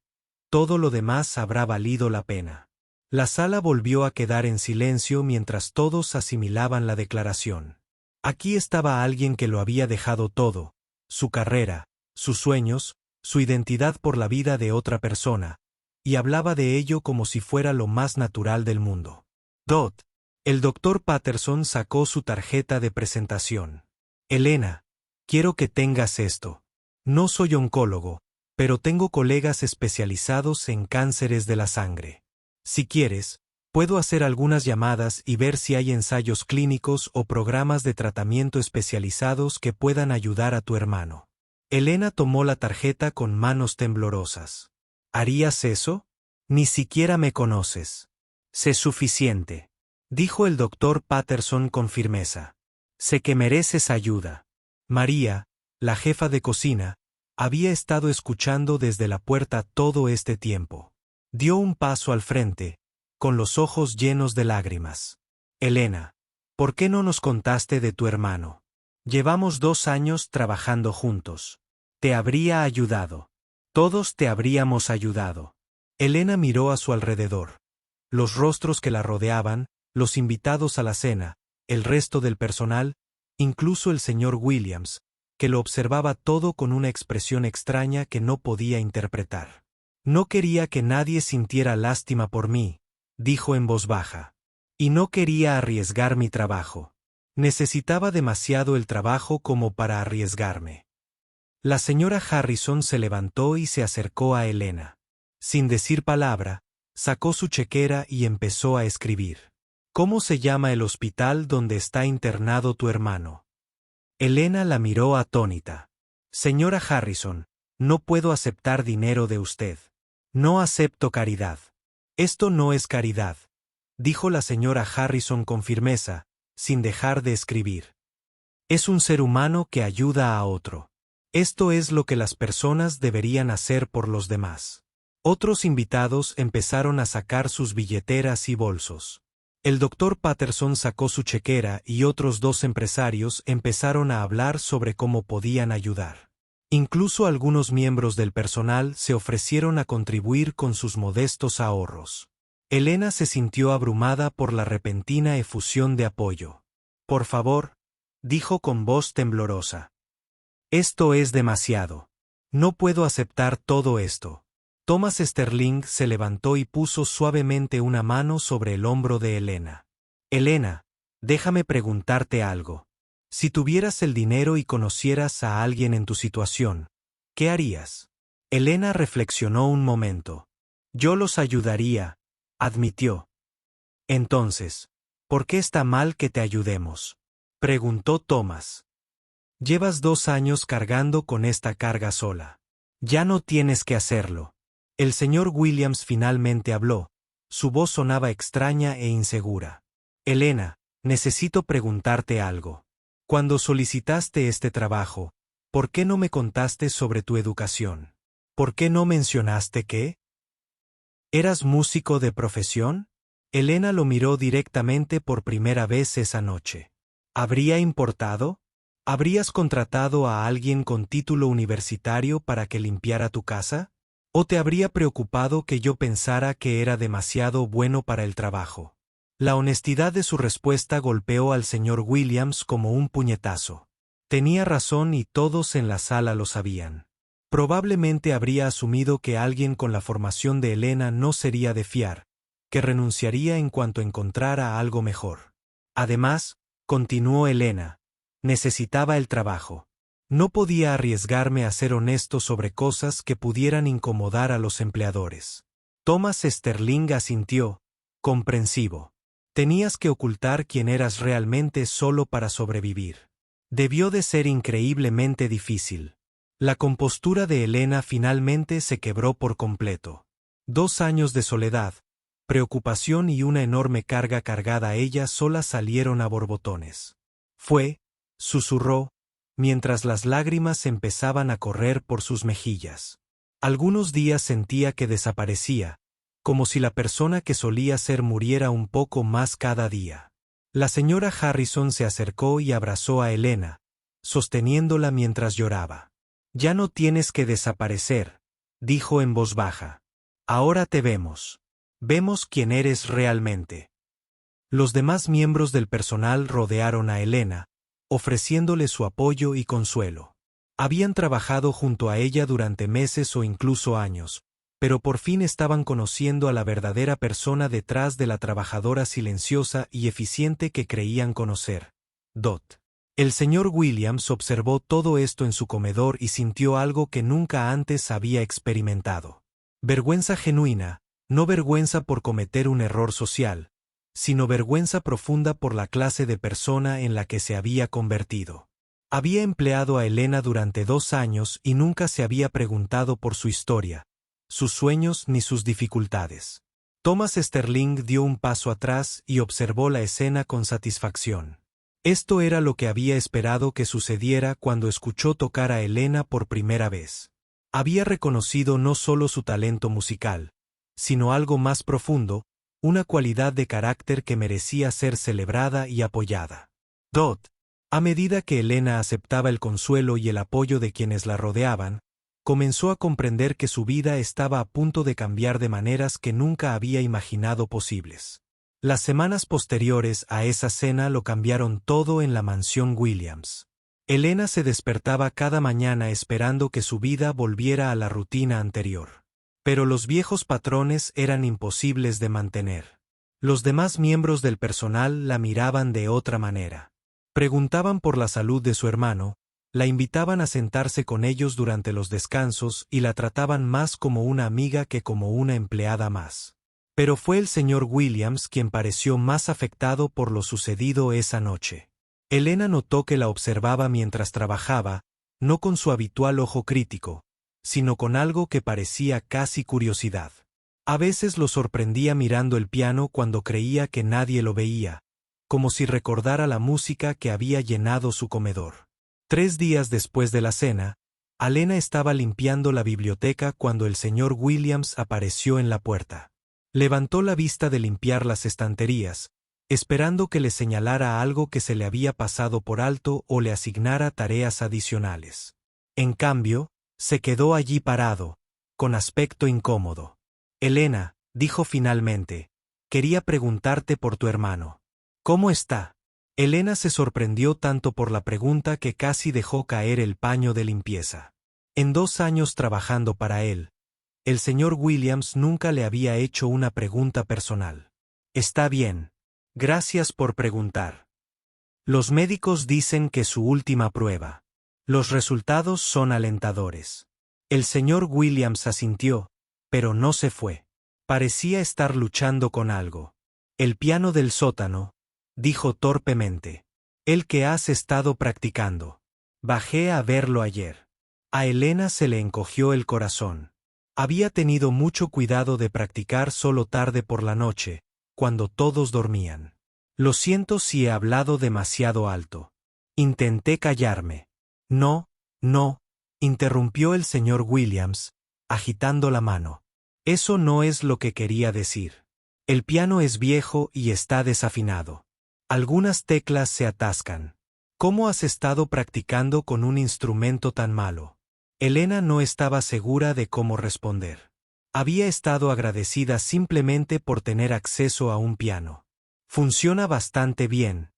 todo lo demás habrá valido la pena. La sala volvió a quedar en silencio mientras todos asimilaban la declaración. Aquí estaba alguien que lo había dejado todo, su carrera, sus sueños, su identidad por la vida de otra persona, y hablaba de ello como si fuera lo más natural del mundo. El doctor Patterson sacó su tarjeta de presentación. Elena, quiero que tengas esto. No soy oncólogo, pero tengo colegas especializados en cánceres de la sangre. Si quieres, puedo hacer algunas llamadas y ver si hay ensayos clínicos o programas de tratamiento especializados que puedan ayudar a tu hermano. Elena tomó la tarjeta con manos temblorosas. ¿Harías eso? Ni siquiera me conoces. Sé suficiente, dijo el doctor Patterson con firmeza. Sé que mereces ayuda. María, la jefa de cocina, había estado escuchando desde la puerta todo este tiempo. Dio un paso al frente, con los ojos llenos de lágrimas. Elena, ¿por qué no nos contaste de tu hermano? Llevamos 2 años trabajando juntos. Te habría ayudado. Todos te habríamos ayudado. Elena miró a su alrededor. Los rostros que la rodeaban, los invitados a la cena, el resto del personal, incluso el señor Williams, que lo observaba todo con una expresión extraña que no podía interpretar. No quería que nadie sintiera lástima por mí, dijo en voz baja. Y no quería arriesgar mi trabajo. Necesitaba demasiado el trabajo como para arriesgarme. La señora Harrison se levantó y se acercó a Elena. Sin decir palabra, sacó su chequera y empezó a escribir. ¿Cómo se llama el hospital donde está internado tu hermano? Elena la miró atónita. Señora Harrison, no puedo aceptar dinero de usted. No acepto caridad. Esto no es caridad, dijo la señora Harrison con firmeza, sin dejar de escribir. Es un ser humano que ayuda a otro. Esto es lo que las personas deberían hacer por los demás. Otros invitados empezaron a sacar sus billeteras y bolsos. El doctor Patterson sacó su chequera y otros 2 empresarios empezaron a hablar sobre cómo podían ayudar. Incluso algunos miembros del personal se ofrecieron a contribuir con sus modestos ahorros. Elena se sintió abrumada por la repentina efusión de apoyo. Por favor, dijo con voz temblorosa. Esto es demasiado. No puedo aceptar todo esto. Thomas Sterling se levantó y puso suavemente una mano sobre el hombro de Elena. Elena, déjame preguntarte algo. Si tuvieras el dinero y conocieras a alguien en tu situación, ¿qué harías? Elena reflexionó un momento. Yo los ayudaría, admitió. Entonces, ¿por qué está mal que te ayudemos? Preguntó Thomas. Llevas 2 años cargando con esta carga sola. Ya no tienes que hacerlo. El señor Williams finalmente habló. Su voz sonaba extraña e insegura. Elena, necesito preguntarte algo. Cuando solicitaste este trabajo, ¿por qué no me contaste sobre tu educación? ¿Por qué no mencionaste que eras músico de profesión? Elena lo miró directamente por primera vez esa noche. ¿Habría importado? ¿Habrías contratado a alguien con título universitario para que limpiara tu casa? ¿O te habría preocupado que yo pensara que era demasiado bueno para el trabajo? La honestidad de su respuesta golpeó al señor Williams como un puñetazo. Tenía razón y todos en la sala lo sabían. Probablemente habría asumido que alguien con la formación de Elena no sería de fiar, que renunciaría en cuanto encontrara algo mejor. Además, continuó Elena, necesitaba el trabajo. No podía arriesgarme a ser honesto sobre cosas que pudieran incomodar a los empleadores. Thomas Sterling asintió, comprensivo. Tenías que ocultar quién eras realmente solo para sobrevivir. Debió de ser increíblemente difícil. La compostura de Elena finalmente se quebró por completo. 2 años de soledad, preocupación y una enorme carga cargada a ella sola salieron a borbotones. Susurró, mientras las lágrimas empezaban a correr por sus mejillas. Algunos días sentía que desaparecía, como si la persona que solía ser muriera un poco más cada día. La señora Harrison se acercó y abrazó a Elena, sosteniéndola mientras lloraba. «Ya no tienes que desaparecer», dijo en voz baja. «Ahora te vemos. Vemos quién eres realmente». Los demás miembros del personal rodearon a Elena, ofreciéndole su apoyo y consuelo. Habían trabajado junto a ella durante meses o incluso años, pero por fin estaban conociendo a la verdadera persona detrás de la trabajadora silenciosa y eficiente que creían conocer. Dot. El señor Williams observó todo esto en su comedor y sintió algo que nunca antes había experimentado. Vergüenza genuina, no vergüenza por cometer un error social, sino vergüenza profunda por la clase de persona en la que se había convertido. Había empleado a Elena durante 2 años y nunca se había preguntado por su historia, sus sueños ni sus dificultades. Thomas Sterling dio un paso atrás y observó la escena con satisfacción. Esto era lo que había esperado que sucediera cuando escuchó tocar a Elena por primera vez. Había reconocido no solo su talento musical, sino algo más profundo, una cualidad de carácter que merecía ser celebrada y apoyada. A medida que Elena aceptaba el consuelo y el apoyo de quienes la rodeaban, comenzó a comprender que su vida estaba a punto de cambiar de maneras que nunca había imaginado posibles. Las semanas posteriores a esa cena lo cambiaron todo en la mansión Williams. Elena se despertaba cada mañana esperando que su vida volviera a la rutina anterior. Pero los viejos patrones eran imposibles de mantener. Los demás miembros del personal la miraban de otra manera. Preguntaban por la salud de su hermano, la invitaban a sentarse con ellos durante los descansos y la trataban más como una amiga que como una empleada más. Pero fue el señor Williams quien pareció más afectado por lo sucedido esa noche. Elena notó que la observaba mientras trabajaba, no con su habitual ojo crítico, sino con algo que parecía casi curiosidad. A veces lo sorprendía mirando el piano cuando creía que nadie lo veía, como si recordara la música que había llenado su comedor. 3 días después de la cena, Elena estaba limpiando la biblioteca cuando el señor Williams apareció en la puerta. Levantó la vista de limpiar las estanterías, esperando que le señalara algo que se le había pasado por alto o le asignara tareas adicionales. En cambio, se quedó allí parado, con aspecto incómodo. «Elena», dijo finalmente, «quería preguntarte por tu hermano. ¿Cómo está?» Elena se sorprendió tanto por la pregunta que casi dejó caer el paño de limpieza. En 2 años trabajando para él, el señor Williams nunca le había hecho una pregunta personal. «Está bien. Gracias por preguntar. Los médicos dicen que su última prueba. Los resultados son alentadores». El señor Williams asintió, pero no se fue. Parecía estar luchando con algo. «El piano del sótano», dijo torpemente. «El que has estado practicando. Bajé a verlo ayer». A Elena se le encogió el corazón. Había tenido mucho cuidado de practicar solo tarde por la noche, cuando todos dormían. «Lo siento si he hablado demasiado alto». Intenté callarme. «No, no», interrumpió el señor Williams, agitando la mano. «Eso no es lo que quería decir. El piano es viejo y está desafinado. Algunas teclas se atascan. ¿Cómo has estado practicando con un instrumento tan malo?» Elena no estaba segura de cómo responder. Había estado agradecida simplemente por tener acceso a un piano. «Funciona bastante bien»,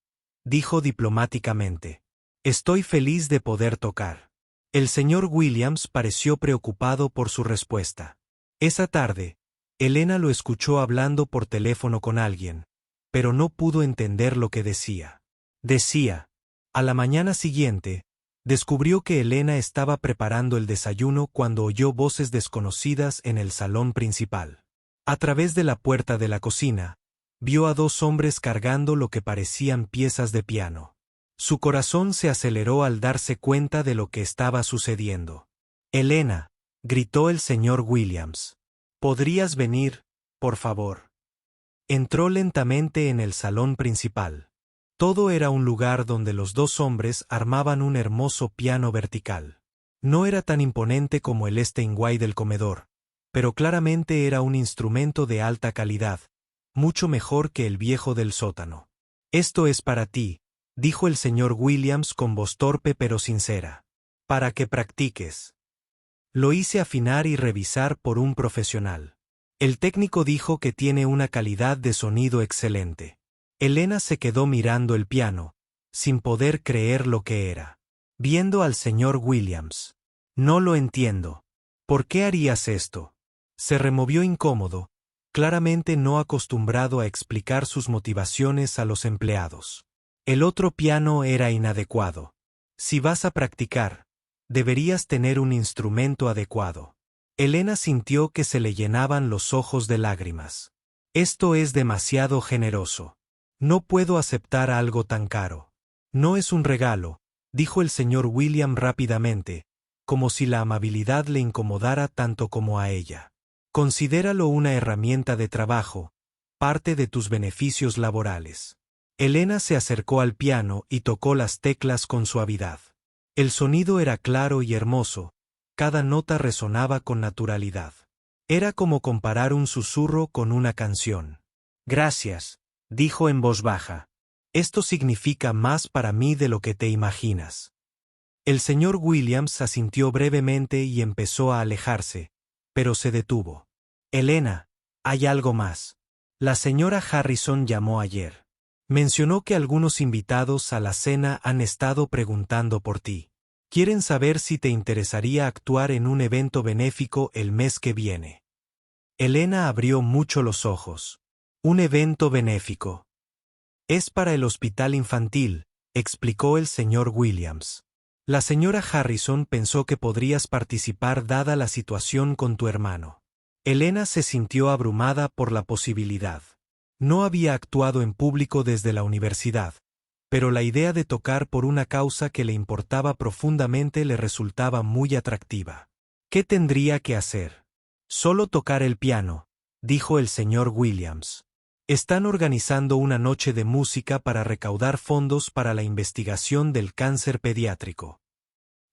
dijo diplomáticamente. «Estoy feliz de poder tocar». El señor Williams pareció preocupado por su respuesta. Esa tarde, Elena lo escuchó hablando por teléfono con alguien, pero no pudo entender lo que decía. Decía, a la mañana siguiente, Descubrió que Elena estaba preparando el desayuno cuando oyó voces desconocidas en el salón principal. A través de la puerta de la cocina, vio a dos hombres cargando lo que parecían piezas de piano. Su corazón se aceleró al darse cuenta de lo que estaba sucediendo. «Elena», gritó el señor Williams. «¿Podrías venir, por favor?» Entró lentamente en el salón principal. Todo era un lugar donde los dos hombres armaban un hermoso piano vertical. No era tan imponente como el Steinway del comedor, pero claramente era un instrumento de alta calidad, mucho mejor que el viejo del sótano. «Esto es para ti», dijo el señor Williams con voz torpe pero sincera. «Para que practiques». Lo hice afinar y revisar por un profesional. El técnico dijo que tiene una calidad de sonido excelente. Elena se quedó mirando el piano, sin poder creer lo que era. Viendo al señor Williams. «No lo entiendo. ¿Por qué harías esto?» Se removió incómodo, claramente no acostumbrado a explicar sus motivaciones a los empleados. El otro piano era inadecuado. Si vas a practicar, deberías tener un instrumento adecuado. Elena sintió que se le llenaban los ojos de lágrimas. «Esto es demasiado generoso. No puedo aceptar algo tan caro». «No es un regalo», dijo el señor William rápidamente, como si la amabilidad le incomodara tanto como a ella. «Considéralo una herramienta de trabajo, parte de tus beneficios laborales». Elena se acercó al piano y tocó las teclas con suavidad. El sonido era claro y hermoso, cada nota resonaba con naturalidad. Era como comparar un susurro con una canción. «Gracias», dijo en voz baja. «Esto significa más para mí de lo que te imaginas». El señor Williams asintió brevemente y empezó a alejarse, pero se detuvo. «Elena, hay algo más. La señora Harrison llamó ayer. Mencionó que algunos invitados a la cena han estado preguntando por ti. Quieren saber si te interesaría actuar en un evento benéfico el mes que viene». Elena abrió mucho los ojos. «¿Un evento benéfico?» «Es para el hospital infantil», explicó el señor Williams. «La señora Harrison pensó que podrías participar dada la situación con tu hermano». Elena se sintió abrumada por la posibilidad. No había actuado en público desde la universidad, pero la idea de tocar por una causa que le importaba profundamente le resultaba muy atractiva. ¿Qué tendría que hacer? «Solo tocar el piano», dijo el señor Williams. «Están organizando una noche de música para recaudar fondos para la investigación del cáncer pediátrico».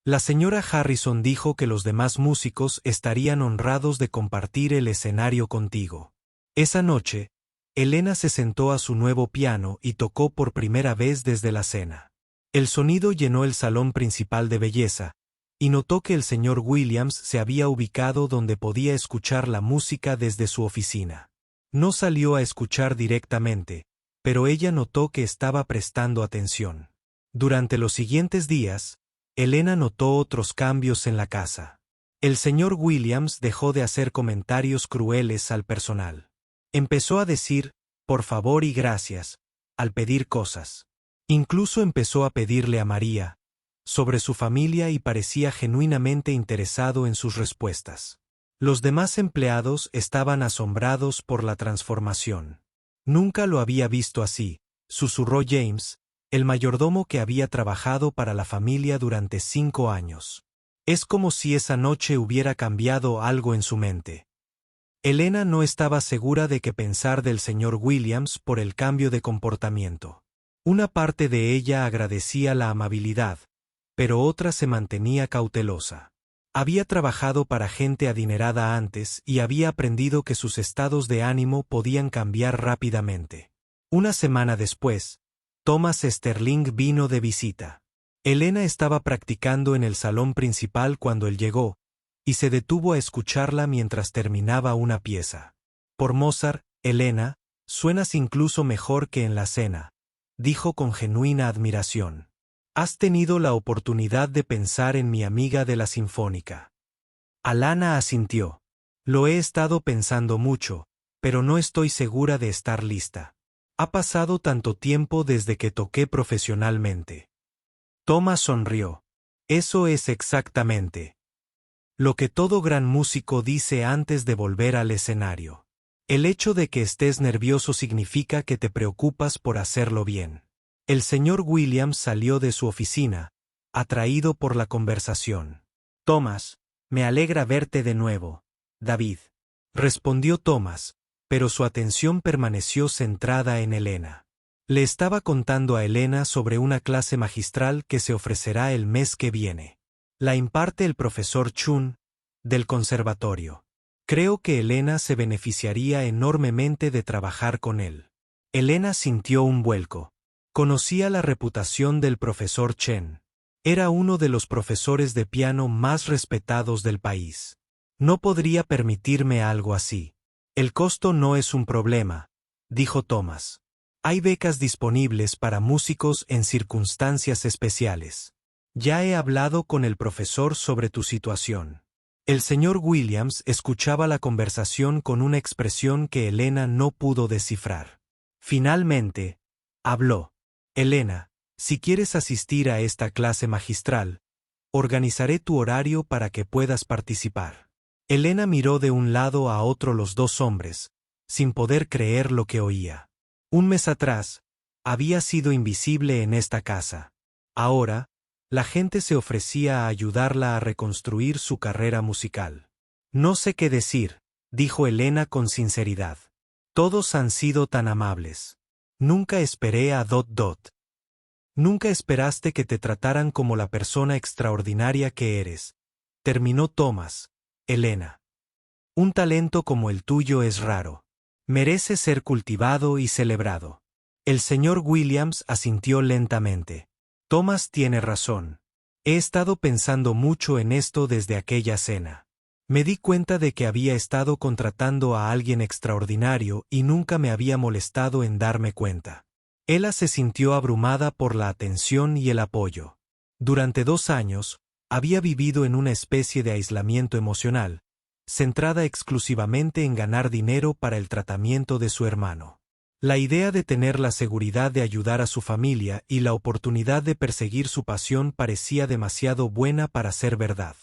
La señora Harrison dijo que los demás músicos estarían honrados de compartir el escenario contigo. Esa noche, Elena se sentó a su nuevo piano y tocó por primera vez desde la cena. El sonido llenó el salón principal de belleza, y notó que el señor Williams se había ubicado donde podía escuchar la música desde su oficina. No salió a escuchar directamente, pero ella notó que estaba prestando atención. Durante los siguientes días, Elena notó otros cambios en la casa. El señor Williams dejó de hacer comentarios crueles al personal. Empezó a decir, por favor y gracias, al pedir cosas. Incluso empezó a pedirle a María sobre su familia y parecía genuinamente interesado en sus respuestas. Los demás empleados estaban asombrados por la transformación. «Nunca lo había visto así», susurró James, el mayordomo que había trabajado para la familia durante 5 años. «Es como si esa noche hubiera cambiado algo en su mente». Elena no estaba segura de qué pensar del señor Williams por el cambio de comportamiento. Una parte de ella agradecía la amabilidad, pero otra se mantenía cautelosa. Había trabajado para gente adinerada antes y había aprendido que sus estados de ánimo podían cambiar rápidamente. Una semana después, Thomas Sterling vino de visita. Elena estaba practicando en el salón principal cuando él llegó, y se detuvo a escucharla mientras terminaba una pieza. «Por Mozart, Elena, suenas incluso mejor que en la cena», dijo con genuina admiración. «¿Has tenido la oportunidad de pensar en mi amiga de la Sinfónica?» Alana asintió. «Lo he estado pensando mucho, pero no estoy segura de estar lista. Ha pasado tanto tiempo desde que toqué profesionalmente». Thomas sonrió. Eso es exactamente lo que todo gran músico dice antes de volver al escenario. El hecho de que estés nervioso significa que te preocupas por hacerlo bien. El señor Williams salió de su oficina, atraído por la conversación. Thomas, me alegra verte de nuevo, David. Respondió Thomas, pero su atención permaneció centrada en Elena. Le estaba contando a Elena sobre una clase magistral que se ofrecerá el mes que viene. La imparte el profesor Chun, del conservatorio. Creo que Elena se beneficiaría enormemente de trabajar con él. Elena sintió un vuelco. Conocía la reputación del profesor Chen. Era uno de los profesores de piano más respetados del país. No podría permitirme algo así. El costo no es un problema, dijo Thomas. Hay becas disponibles para músicos en circunstancias especiales. Ya he hablado con el profesor sobre tu situación. El señor Williams escuchaba la conversación con una expresión que Elena no pudo descifrar. Finalmente, habló. Elena, si quieres asistir a esta clase magistral, organizaré tu horario para que puedas participar. Elena miró de un lado a otro los dos hombres, sin poder creer lo que oía. Un mes atrás, había sido invisible en esta casa. Ahora, la gente se ofrecía a ayudarla a reconstruir su carrera musical. No sé qué decir, dijo Elena con sinceridad. Todos han sido tan amables. Nunca esperé a ... Nunca esperaste que te trataran como la persona extraordinaria que eres. Terminó Thomas. Elena. Un talento como el tuyo es raro. Merece ser cultivado y celebrado. El señor Williams asintió lentamente. Thomas tiene razón. He estado pensando mucho en esto desde aquella cena. Me di cuenta de que había estado contratando a alguien extraordinario y nunca me había molestado en darme cuenta. Ella se sintió abrumada por la atención y el apoyo. Durante 2 años, había vivido en una especie de aislamiento emocional, centrada exclusivamente en ganar dinero para el tratamiento de su hermano. La idea de tener la seguridad de ayudar a su familia y la oportunidad de perseguir su pasión parecía demasiado buena para ser verdad.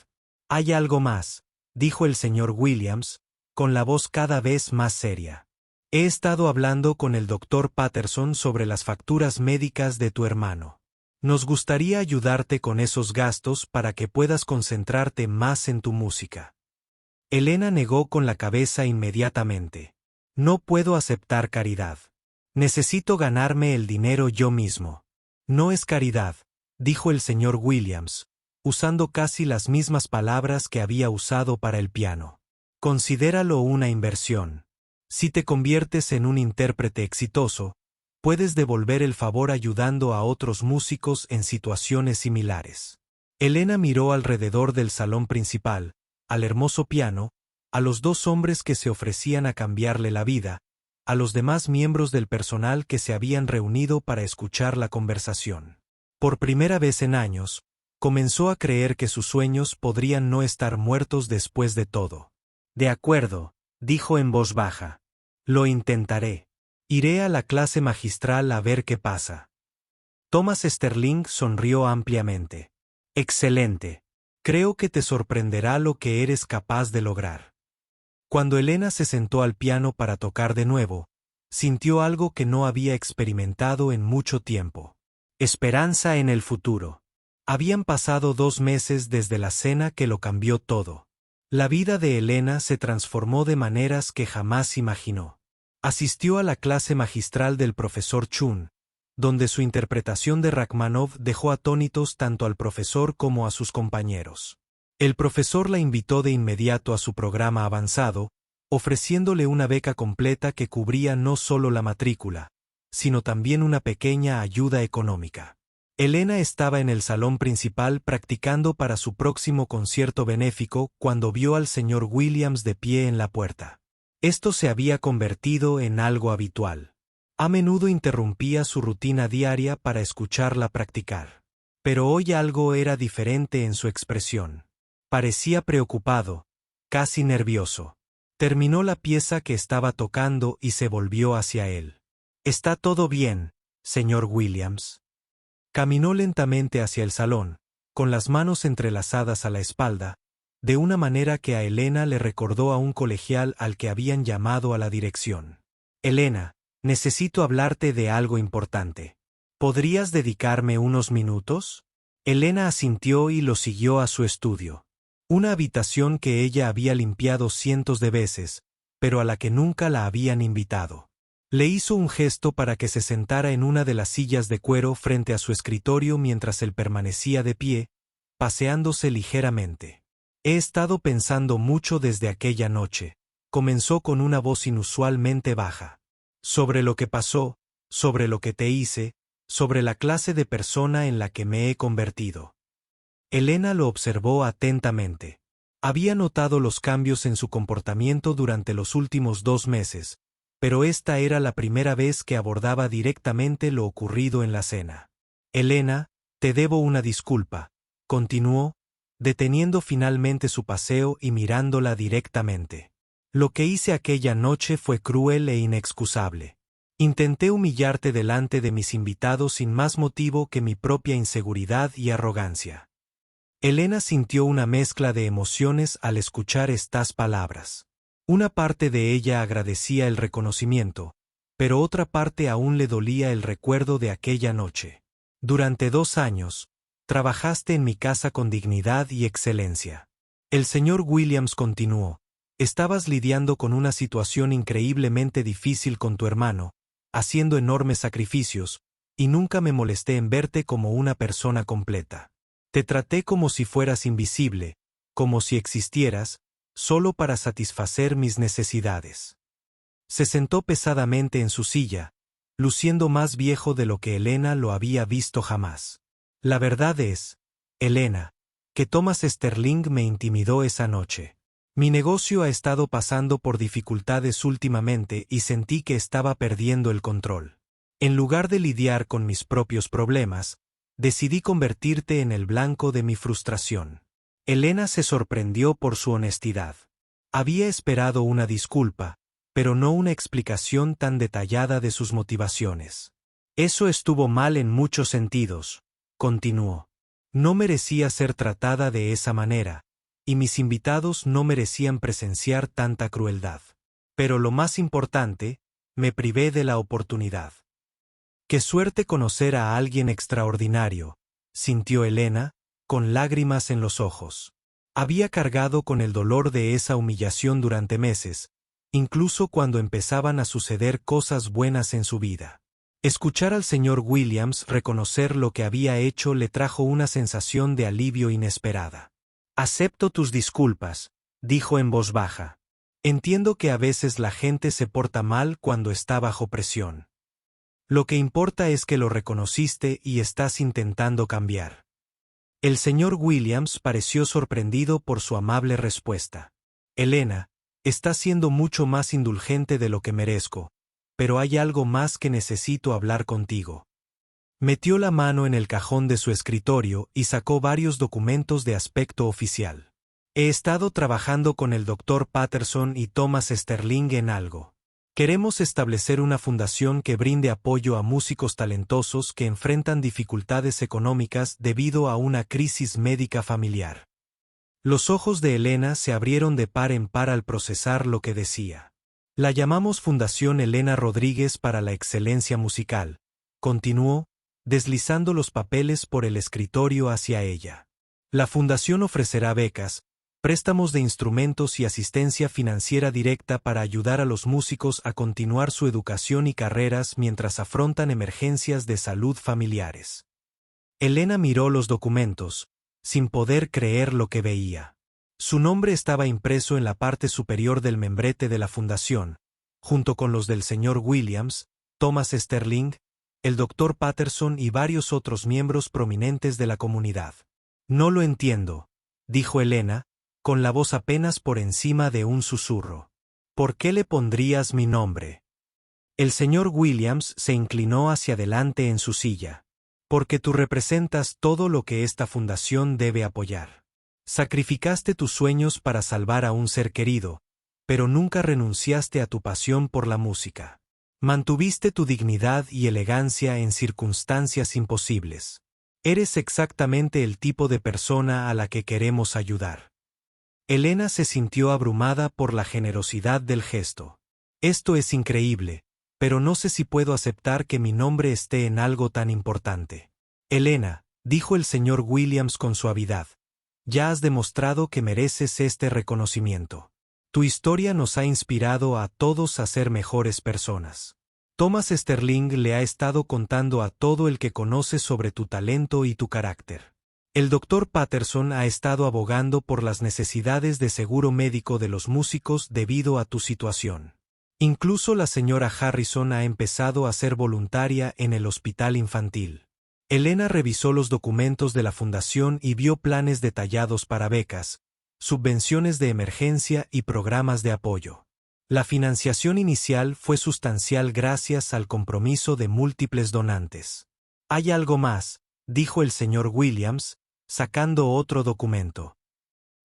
Hay algo más, dijo el señor Williams, con la voz cada vez más seria. He estado hablando con el doctor Patterson sobre las facturas médicas de tu hermano. Nos gustaría ayudarte con esos gastos para que puedas concentrarte más en tu música. Elena negó con la cabeza inmediatamente. No puedo aceptar caridad. Necesito ganarme el dinero yo mismo. No es caridad, dijo el señor Williams, usando casi las mismas palabras que había usado para el piano. Considéralo una inversión. Si te conviertes en un intérprete exitoso, puedes devolver el favor ayudando a otros músicos en situaciones similares. Elena miró alrededor del salón principal, al hermoso piano, a los 2 hombres que se ofrecían a cambiarle la vida, a los demás miembros del personal que se habían reunido para escuchar la conversación. Por primera vez en años, comenzó a creer que sus sueños podrían no estar muertos después de todo. De acuerdo, dijo en voz baja. Lo intentaré. Iré a la clase magistral a ver qué pasa. Thomas Sterling sonrió ampliamente. Excelente. Creo que te sorprenderá lo que eres capaz de lograr. Cuando Elena se sentó al piano para tocar de nuevo, sintió algo que no había experimentado en mucho tiempo. Esperanza en el futuro. Habían pasado 2 meses desde la cena que lo cambió todo. La vida de Elena se transformó de maneras que jamás imaginó. Asistió a la clase magistral del profesor Chun, donde su interpretación de Rachmaninoff dejó atónitos tanto al profesor como a sus compañeros. El profesor la invitó de inmediato a su programa avanzado, ofreciéndole una beca completa que cubría no solo la matrícula, sino también una pequeña ayuda económica. Elena estaba en el salón principal practicando para su próximo concierto benéfico cuando vio al señor Williams de pie en la puerta. Esto se había convertido en algo habitual. A menudo interrumpía su rutina diaria para escucharla practicar. Pero hoy algo era diferente en su expresión. Parecía preocupado, casi nervioso. Terminó la pieza que estaba tocando y se volvió hacia él. ¿Está todo bien, señor Williams? Caminó lentamente hacia el salón, con las manos entrelazadas a la espalda, de una manera que a Elena le recordó a un colegial al que habían llamado a la dirección. «Elena, necesito hablarte de algo importante. ¿Podrías dedicarme unos minutos?» Elena asintió y lo siguió a su estudio. Una habitación que ella había limpiado cientos de veces, pero a la que nunca la habían invitado. Le hizo un gesto para que se sentara en una de las sillas de cuero frente a su escritorio mientras él permanecía de pie, paseándose ligeramente. «He estado pensando mucho desde aquella noche», comenzó con una voz inusualmente baja. «Sobre lo que pasó, sobre lo que te hice, sobre la clase de persona en la que me he convertido». Elena lo observó atentamente. Había notado los cambios en su comportamiento durante los últimos 2 meses, pero esta era la primera vez que abordaba directamente lo ocurrido en la cena. «Elena, te debo una disculpa», continuó, deteniendo finalmente su paseo y mirándola directamente. «Lo que hice aquella noche fue cruel e inexcusable. Intenté humillarte delante de mis invitados sin más motivo que mi propia inseguridad y arrogancia». Elena sintió una mezcla de emociones al escuchar estas palabras. Una parte de ella agradecía el reconocimiento, pero otra parte aún le dolía el recuerdo de aquella noche. «Durante 2 años, trabajaste en mi casa con dignidad y excelencia». El señor Williams continuó. «Estabas lidiando con una situación increíblemente difícil con tu hermano, haciendo enormes sacrificios, y nunca me molesté en verte como una persona completa. Te traté como si fueras invisible, como si existieras, solo para satisfacer mis necesidades». Se sentó pesadamente en su silla, luciendo más viejo de lo que Elena lo había visto jamás. «La verdad es, Elena, que Thomas Sterling me intimidó esa noche. Mi negocio ha estado pasando por dificultades últimamente y sentí que estaba perdiendo el control. En lugar de lidiar con mis propios problemas, decidí convertirte en el blanco de mi frustración». Elena se sorprendió por su honestidad. Había esperado una disculpa, pero no una explicación tan detallada de sus motivaciones. «Eso estuvo mal en muchos sentidos», continuó. «No merecía ser tratada de esa manera, y mis invitados no merecían presenciar tanta crueldad. Pero lo más importante, me privé de la oportunidad». «Qué suerte conocer a alguien extraordinario», sintió Elena, con lágrimas en los ojos. Había cargado con el dolor de esa humillación durante meses, incluso cuando empezaban a suceder cosas buenas en su vida. Escuchar al señor Williams reconocer lo que había hecho le trajo una sensación de alivio inesperada. «Acepto tus disculpas», dijo en voz baja. «Entiendo que a veces la gente se porta mal cuando está bajo presión. Lo que importa es que lo reconociste y estás intentando cambiar». El señor Williams pareció sorprendido por su amable respuesta. «Elena, estás siendo mucho más indulgente de lo que merezco, pero hay algo más que necesito hablar contigo». Metió la mano en el cajón de su escritorio y sacó varios documentos de aspecto oficial. «He estado trabajando con el Dr. Patterson y Thomas Sterling en algo. Queremos establecer una fundación que brinde apoyo a músicos talentosos que enfrentan dificultades económicas debido a una crisis médica familiar». Los ojos de Elena se abrieron de par en par al procesar lo que decía. «La llamamos Fundación Elena Rodríguez para la Excelencia Musical», continuó, deslizando los papeles por el escritorio hacia ella. «La fundación ofrecerá becas, préstamos de instrumentos y asistencia financiera directa para ayudar a los músicos a continuar su educación y carreras mientras afrontan emergencias de salud familiares». Elena miró los documentos, sin poder creer lo que veía. Su nombre estaba impreso en la parte superior del membrete de la fundación, junto con los del señor Williams, Thomas Sterling, el Dr. Patterson y varios otros miembros prominentes de la comunidad. «No lo entiendo», dijo Elena, con la voz apenas por encima de un susurro. «¿Por qué le pondrías mi nombre?» El señor Williams se inclinó hacia adelante en su silla. «Porque tú representas todo lo que esta fundación debe apoyar. Sacrificaste tus sueños para salvar a un ser querido, pero nunca renunciaste a tu pasión por la música. Mantuviste tu dignidad y elegancia en circunstancias imposibles. Eres exactamente el tipo de persona a la que queremos ayudar. Elena se sintió abrumada por la generosidad del gesto. Esto es increíble, pero no sé si puedo aceptar que mi nombre esté en algo tan importante. Elena, dijo el señor Williams con suavidad, ya has demostrado que mereces este reconocimiento. Tu historia nos ha inspirado a todos a ser mejores personas. Thomas Sterling le ha estado contando a todo el que conoce sobre tu talento y tu carácter. El Dr. Patterson ha estado abogando por las necesidades de seguro médico de los músicos debido a tu situación. Incluso la señora Harrison ha empezado a ser voluntaria en el hospital infantil. Elena revisó los documentos de la fundación y vio planes detallados para becas, subvenciones de emergencia y programas de apoyo. La financiación inicial fue sustancial gracias al compromiso de múltiples donantes. Hay algo más, dijo el señor Williams, sacando otro documento.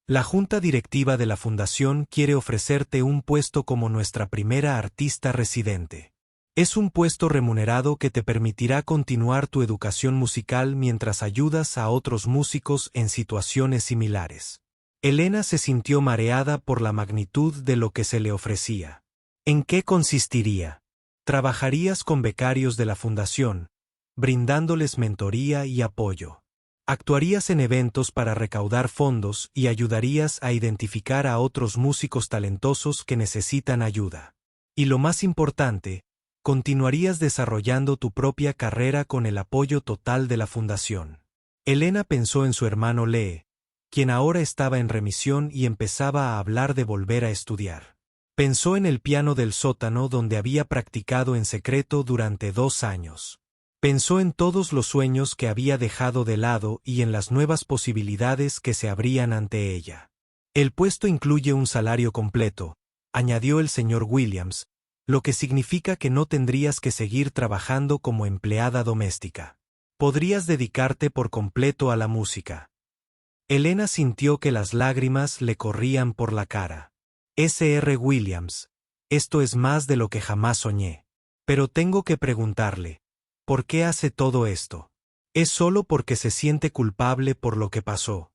La junta directiva de la fundación quiere ofrecerte un puesto como nuestra primera artista residente. Es un puesto remunerado que te permitirá continuar tu educación musical mientras ayudas a otros músicos en situaciones similares. Elena se sintió mareada por la magnitud de lo que se le ofrecía. ¿En qué consistiría? Trabajarías con becarios de la fundación, brindándoles mentoría y apoyo. Actuarías en eventos para recaudar fondos y ayudarías a identificar a otros músicos talentosos que necesitan ayuda. Y lo más importante, continuarías desarrollando tu propia carrera con el apoyo total de la fundación. Elena pensó en su hermano Lee, quien ahora estaba en remisión y empezaba a hablar de volver a estudiar. Pensó en el piano del sótano donde había practicado en secreto durante 2 años. Pensó en todos los sueños que había dejado de lado y en las nuevas posibilidades que se abrían ante ella. El puesto incluye un salario completo, añadió el señor Williams, lo que significa que no tendrías que seguir trabajando como empleada doméstica. Podrías dedicarte por completo a la música. Elena sintió que las lágrimas le corrían por la cara. Sr. Williams, esto es más de lo que jamás soñé. Pero tengo que preguntarle, ¿por qué hace todo esto? ¿Es solo porque se siente culpable por lo que pasó?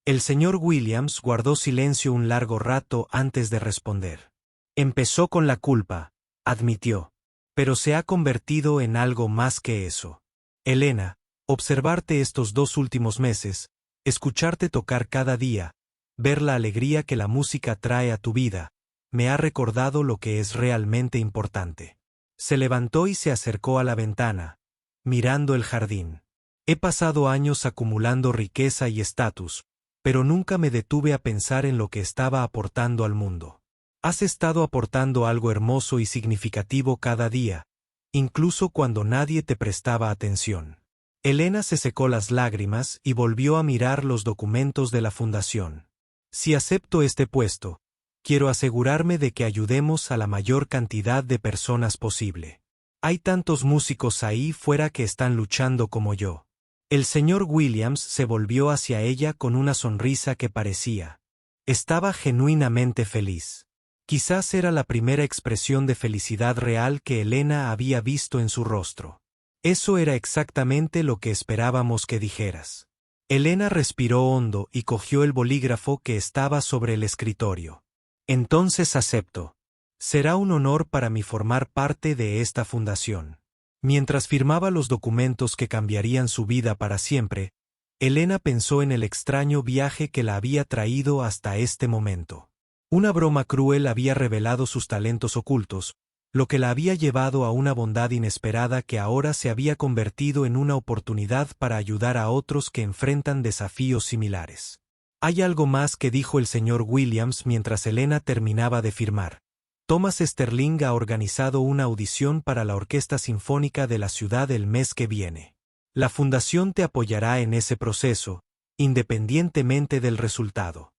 El señor Williams guardó silencio un largo rato antes de responder. Empezó con la culpa, admitió, pero se ha convertido en algo más que eso. Elena, observarte estos 2 últimos meses, escucharte tocar cada día, ver la alegría que la música trae a tu vida, me ha recordado lo que es realmente importante. Se levantó y se acercó a la ventana, mirando el jardín. He pasado años acumulando riqueza y estatus, pero nunca me detuve a pensar en lo que estaba aportando al mundo. Has estado aportando algo hermoso y significativo cada día, incluso cuando nadie te prestaba atención. Elena se secó las lágrimas y volvió a mirar los documentos de la fundación. Si acepto este puesto, quiero asegurarme de que ayudemos a la mayor cantidad de personas posible. Hay tantos músicos ahí fuera que están luchando como yo. El señor Williams se volvió hacia ella con una sonrisa que parecía. Estaba genuinamente feliz. Quizás era la primera expresión de felicidad real que Elena había visto en su rostro. Eso era exactamente lo que esperábamos que dijeras. Elena respiró hondo y cogió el bolígrafo que estaba sobre el escritorio. Entonces acepto. Será un honor para mí formar parte de esta fundación. Mientras firmaba los documentos que cambiarían su vida para siempre, Elena pensó en el extraño viaje que la había traído hasta este momento. Una broma cruel había revelado sus talentos ocultos, lo que la había llevado a una bondad inesperada que ahora se había convertido en una oportunidad para ayudar a otros que enfrentan desafíos similares. Hay algo más que dijo el señor Williams mientras Elena terminaba de firmar. Thomas Sterling ha organizado una audición para la Orquesta Sinfónica de la ciudad el mes que viene. La fundación te apoyará en ese proceso, independientemente del resultado.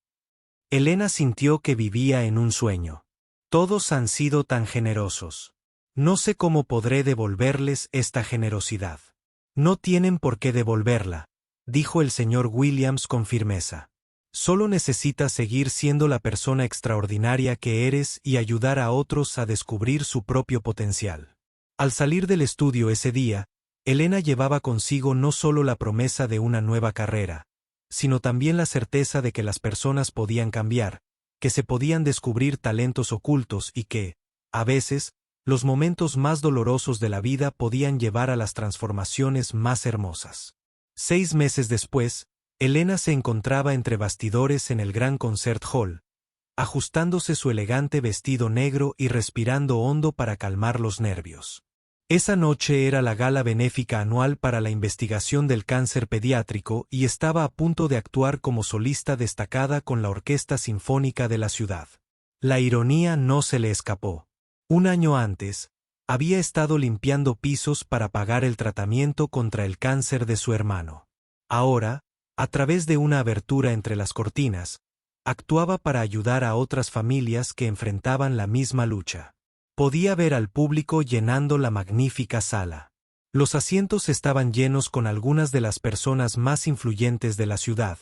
Elena sintió que vivía en un sueño. Todos han sido tan generosos. No sé cómo podré devolverles esta generosidad. No tienen por qué devolverla, dijo el señor Williams con firmeza. Solo necesitas seguir siendo la persona extraordinaria que eres y ayudar a otros a descubrir su propio potencial. Al salir del estudio ese día, Elena llevaba consigo no solo la promesa de una nueva carrera, sino también la certeza de que las personas podían cambiar, que se podían descubrir talentos ocultos y que, a veces, los momentos más dolorosos de la vida podían llevar a las transformaciones más hermosas. 6 meses después, Elena se encontraba entre bastidores en el Gran Concert Hall, ajustándose su elegante vestido negro y respirando hondo para calmar los nervios. Esa noche era la gala benéfica anual para la investigación del cáncer pediátrico y estaba a punto de actuar como solista destacada con la Orquesta Sinfónica de la ciudad. La ironía no se le escapó. Un año antes, había estado limpiando pisos para pagar el tratamiento contra el cáncer de su hermano. Ahora, a través de una abertura entre las cortinas, actuaba para ayudar a otras familias que enfrentaban la misma lucha. Podía ver al público llenando la magnífica sala. Los asientos estaban llenos con algunas de las personas más influyentes de la ciudad,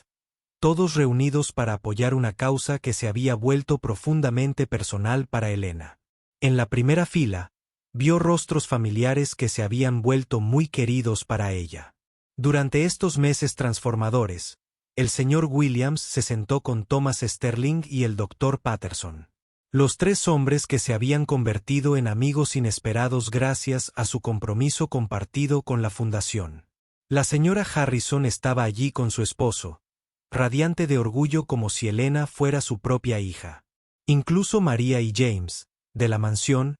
todos reunidos para apoyar una causa que se había vuelto profundamente personal para Elena. En la primera fila, vio rostros familiares que se habían vuelto muy queridos para ella. Durante estos meses transformadores, el señor Williams se sentó con Thomas Sterling y el Dr. Patterson. Los 3 hombres que se habían convertido en amigos inesperados gracias a su compromiso compartido con la fundación. La señora Harrison estaba allí con su esposo, radiante de orgullo como si Elena fuera su propia hija. Incluso María y James, de la mansión,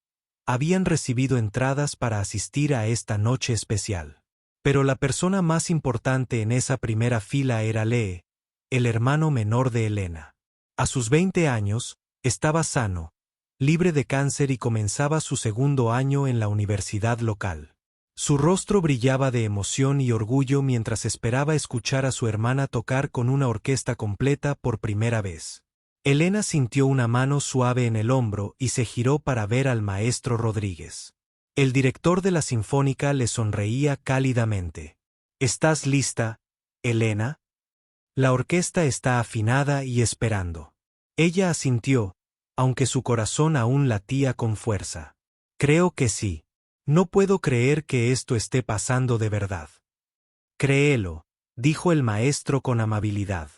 habían recibido entradas para asistir a esta noche especial. Pero la persona más importante en esa primera fila era Lee, el hermano menor de Elena. A sus 20 años, estaba sano, libre de cáncer y comenzaba su segundo año en la universidad local. Su rostro brillaba de emoción y orgullo mientras esperaba escuchar a su hermana tocar con una orquesta completa por primera vez. Elena sintió una mano suave en el hombro y se giró para ver al maestro Rodríguez. El director de la Sinfónica le sonreía cálidamente. ¿Estás lista, Elena? La orquesta está afinada y esperando. Ella asintió, aunque su corazón aún latía con fuerza. Creo que sí. No puedo creer que esto esté pasando de verdad. Créelo, dijo el maestro con amabilidad.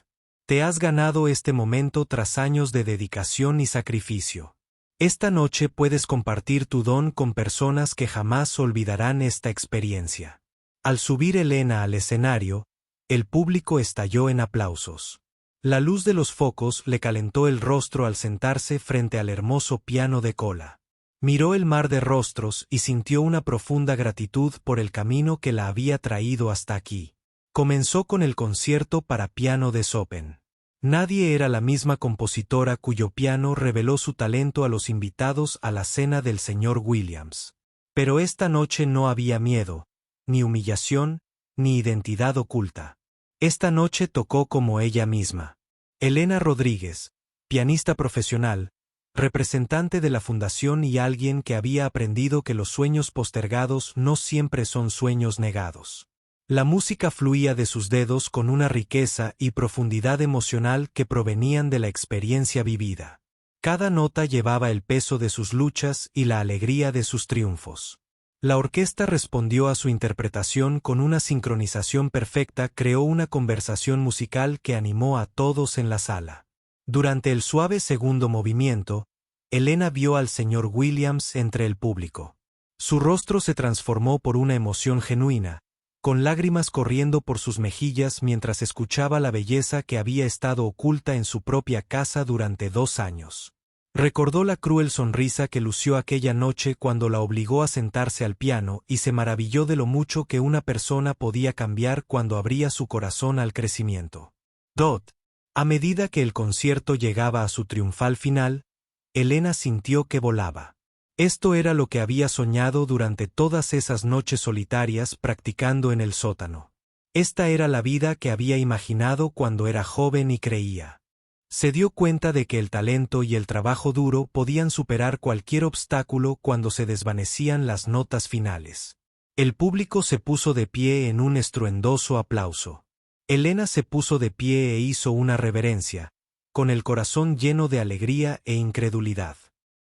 Te has ganado este momento tras años de dedicación y sacrificio. Esta noche puedes compartir tu don con personas que jamás olvidarán esta experiencia. Al subir Elena al escenario, el público estalló en aplausos. La luz de los focos le calentó el rostro al sentarse frente al hermoso piano de cola. Miró el mar de rostros y sintió una profunda gratitud por el camino que la había traído hasta aquí. Comenzó con el concierto para piano de Chopin. Nadie era la misma compositora cuyo piano reveló su talento a los invitados a la cena del señor Williams. Pero esta noche no había miedo, ni humillación, ni identidad oculta. Esta noche tocó como ella misma. Elena Rodríguez, pianista profesional, representante de la fundación y alguien que había aprendido que los sueños postergados no siempre son sueños negados. La música fluía de sus dedos con una riqueza y profundidad emocional que provenían de la experiencia vivida. Cada nota llevaba el peso de sus luchas y la alegría de sus triunfos. La orquesta respondió a su interpretación con una sincronización perfecta, creó una conversación musical que animó a todos en la sala. Durante el suave segundo movimiento, Elena vio al señor Williams entre el público. Su rostro se transformó por una emoción genuina, con lágrimas corriendo por sus mejillas mientras escuchaba la belleza que había estado oculta en su propia casa durante 2 años. Recordó la cruel sonrisa que lució aquella noche cuando la obligó a sentarse al piano y se maravilló de lo mucho que una persona podía cambiar cuando abría su corazón al crecimiento. A medida que el concierto llegaba a su triunfal final, Elena sintió que volaba. Esto era lo que había soñado durante todas esas noches solitarias practicando en el sótano. Esta era la vida que había imaginado cuando era joven y creía. Se dio cuenta de que el talento y el trabajo duro podían superar cualquier obstáculo cuando se desvanecían las notas finales. El público se puso de pie en un estruendoso aplauso. Elena se puso de pie e hizo una reverencia, con el corazón lleno de alegría e incredulidad.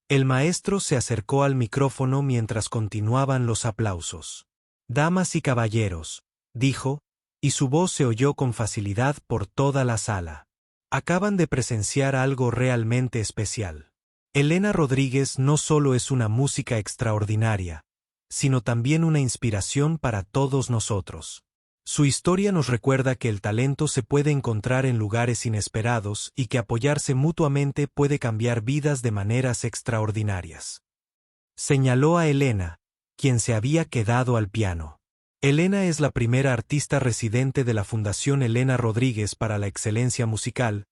El maestro se acercó al micrófono mientras continuaban los aplausos. Damas y caballeros, dijo, y su voz se oyó con facilidad por toda la sala. Acaban de presenciar algo realmente especial. Elena Rodríguez no solo es una música extraordinaria, sino también una inspiración para todos nosotros. Su historia nos recuerda que el talento se puede encontrar en lugares inesperados y que apoyarse mutuamente puede cambiar vidas de maneras extraordinarias. Señaló a Elena, quien se había quedado al piano. Elena es la primera artista residente de la Fundación Elena Rodríguez para la Excelencia Musical,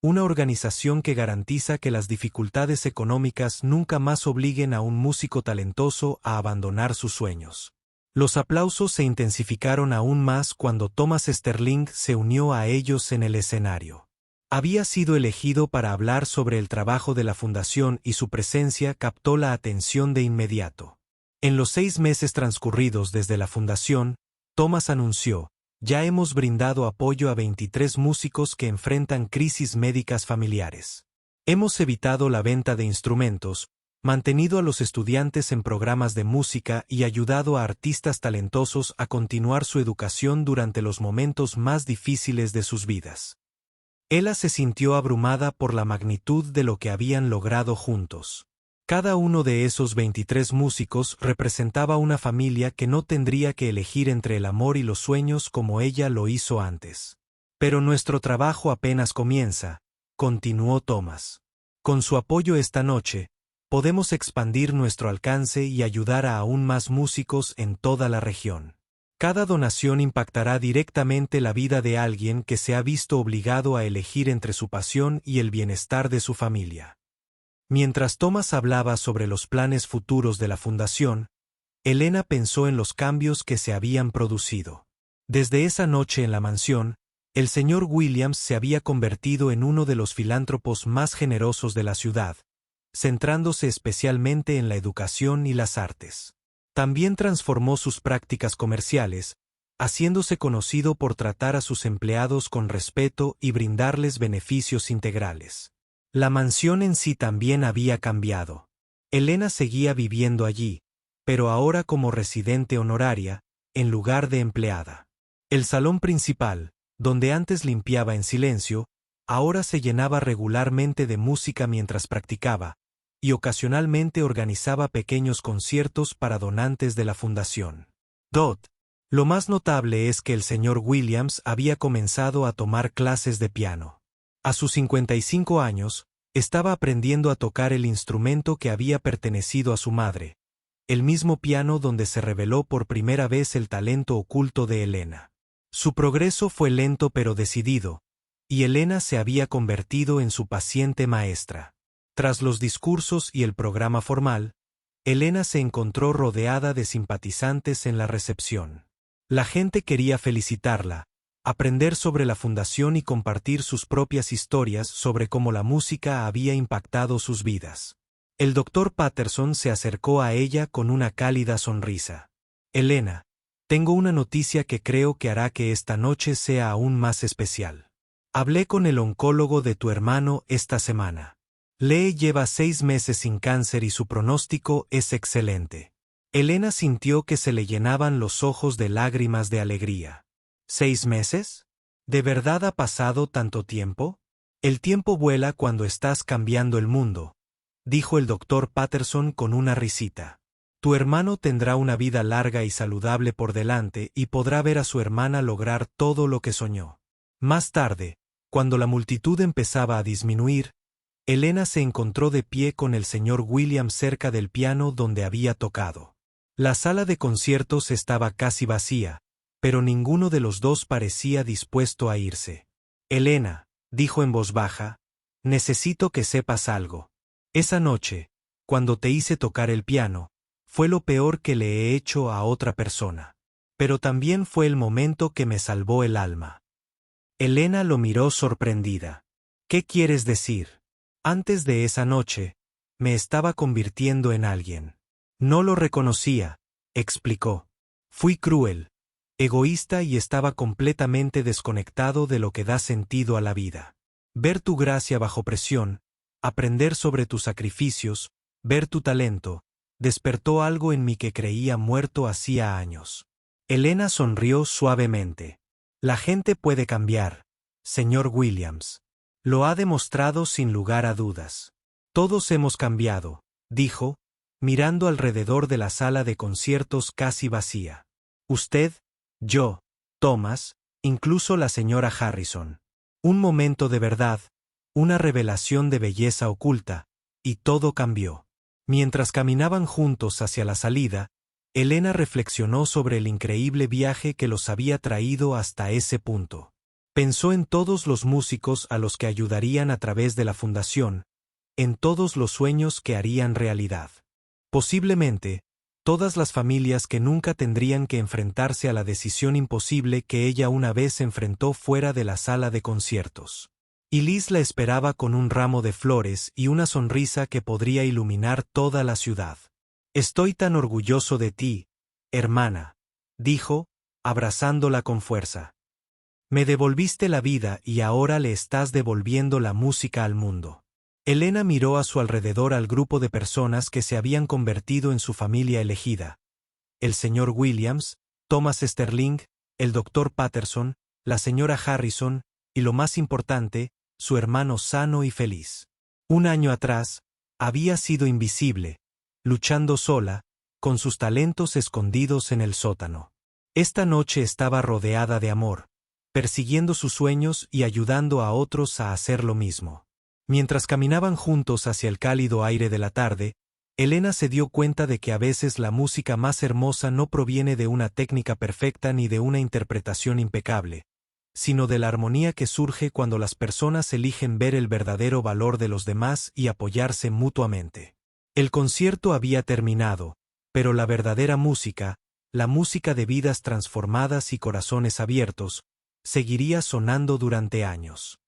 una organización que garantiza que las dificultades económicas nunca más obliguen a un músico talentoso a abandonar sus sueños. Los aplausos se intensificaron aún más cuando Thomas Sterling se unió a ellos en el escenario. Había sido elegido para hablar sobre el trabajo de la fundación y su presencia captó la atención de inmediato. En los 6 meses transcurridos desde la fundación, Thomas anunció: ya hemos brindado apoyo a 23 músicos que enfrentan crisis médicas familiares. Hemos evitado la venta de instrumentos, mantenido a los estudiantes en programas de música y ayudado a artistas talentosos a continuar su educación durante los momentos más difíciles de sus vidas. Ella se sintió abrumada por la magnitud de lo que habían logrado juntos. Cada uno de esos 23 músicos representaba una familia que no tendría que elegir entre el amor y los sueños como ella lo hizo antes. Pero nuestro trabajo apenas comienza, continuó Thomas. Con su apoyo esta noche, podemos expandir nuestro alcance y ayudar a aún más músicos en toda la región. Cada donación impactará directamente la vida de alguien que se ha visto obligado a elegir entre su pasión y el bienestar de su familia. Mientras Thomas hablaba sobre los planes futuros de la fundación, Elena pensó en los cambios que se habían producido. Desde esa noche en la mansión, el señor Williams se había convertido en uno de los filántropos más generosos de la ciudad, centrándose especialmente en la educación y las artes. También transformó sus prácticas comerciales, haciéndose conocido por tratar a sus empleados con respeto y brindarles beneficios integrales. La mansión en sí también había cambiado. Elena seguía viviendo allí, pero ahora como residente honoraria, en lugar de empleada. El salón principal, donde antes limpiaba en silencio, ahora se llenaba regularmente de música mientras practicaba, y ocasionalmente organizaba pequeños conciertos para donantes de la fundación. Lo más notable es que el señor Williams había comenzado a tomar clases de piano. A sus 55 años, estaba aprendiendo a tocar el instrumento que había pertenecido a su madre, el mismo piano donde se reveló por primera vez el talento oculto de Elena. Su progreso fue lento pero decidido, y Elena se había convertido en su paciente maestra. Tras los discursos y el programa formal, Elena se encontró rodeada de simpatizantes en la recepción. La gente quería felicitarla, aprender sobre la fundación y compartir sus propias historias sobre cómo la música había impactado sus vidas. El doctor Patterson se acercó a ella con una cálida sonrisa. Elena, tengo una noticia que creo que hará que esta noche sea aún más especial. Hablé con el oncólogo de tu hermano esta semana. Lee lleva 6 meses sin cáncer y su pronóstico es excelente. Elena sintió que se le llenaban los ojos de lágrimas de alegría. ¿6 meses? ¿De verdad ha pasado tanto tiempo? El tiempo vuela cuando estás cambiando el mundo, dijo el doctor Patterson con una risita. Tu hermano tendrá una vida larga y saludable por delante y podrá ver a su hermana lograr todo lo que soñó. Más tarde, cuando la multitud empezaba a disminuir, Elena se encontró de pie con el señor Williams cerca del piano donde había tocado. La sala de conciertos estaba casi vacía, pero ninguno de los dos parecía dispuesto a irse. Elena, dijo en voz baja, necesito que sepas algo. Esa noche, cuando te hice tocar el piano, fue lo peor que le he hecho a otra persona. Pero también fue el momento que me salvó el alma. Elena lo miró sorprendida. ¿Qué quieres decir? Antes de esa noche, me estaba convirtiendo en alguien. No lo reconocía, explicó. Fui cruel, egoísta y estaba completamente desconectado de lo que da sentido a la vida. Ver tu gracia bajo presión, aprender sobre tus sacrificios, ver tu talento, despertó algo en mí que creía muerto hacía años. Elena sonrió suavemente. La gente puede cambiar, señor Williams. Lo ha demostrado sin lugar a dudas. Todos hemos cambiado, dijo, mirando alrededor de la sala de conciertos casi vacía. Usted, yo, Thomas, incluso la señora Harrison. Un momento de verdad, una revelación de belleza oculta, y todo cambió. Mientras caminaban juntos hacia la salida, Elena reflexionó sobre el increíble viaje que los había traído hasta ese punto. Pensó en todos los músicos a los que ayudarían a través de la fundación, en todos los sueños que harían realidad. Posiblemente, todas las familias que nunca tendrían que enfrentarse a la decisión imposible que ella una vez enfrentó fuera de la sala de conciertos. Y Liz la esperaba con un ramo de flores y una sonrisa que podría iluminar toda la ciudad. «Estoy tan orgulloso de ti, hermana», dijo, abrazándola con fuerza. «Me devolviste la vida y ahora le estás devolviendo la música al mundo». Elena miró a su alrededor al grupo de personas que se habían convertido en su familia elegida. El señor Williams, Thomas Sterling, el doctor Patterson, la señora Harrison, y lo más importante, su hermano sano y feliz. Un año atrás, había sido invisible, luchando sola, con sus talentos escondidos en el sótano. Esta noche estaba rodeada de amor, persiguiendo sus sueños y ayudando a otros a hacer lo mismo. Mientras caminaban juntos hacia el cálido aire de la tarde, Elena se dio cuenta de que a veces la música más hermosa no proviene de una técnica perfecta ni de una interpretación impecable, sino de la armonía que surge cuando las personas eligen ver el verdadero valor de los demás y apoyarse mutuamente. El concierto había terminado, pero la verdadera música, la música de vidas transformadas y corazones abiertos, seguiría sonando durante años.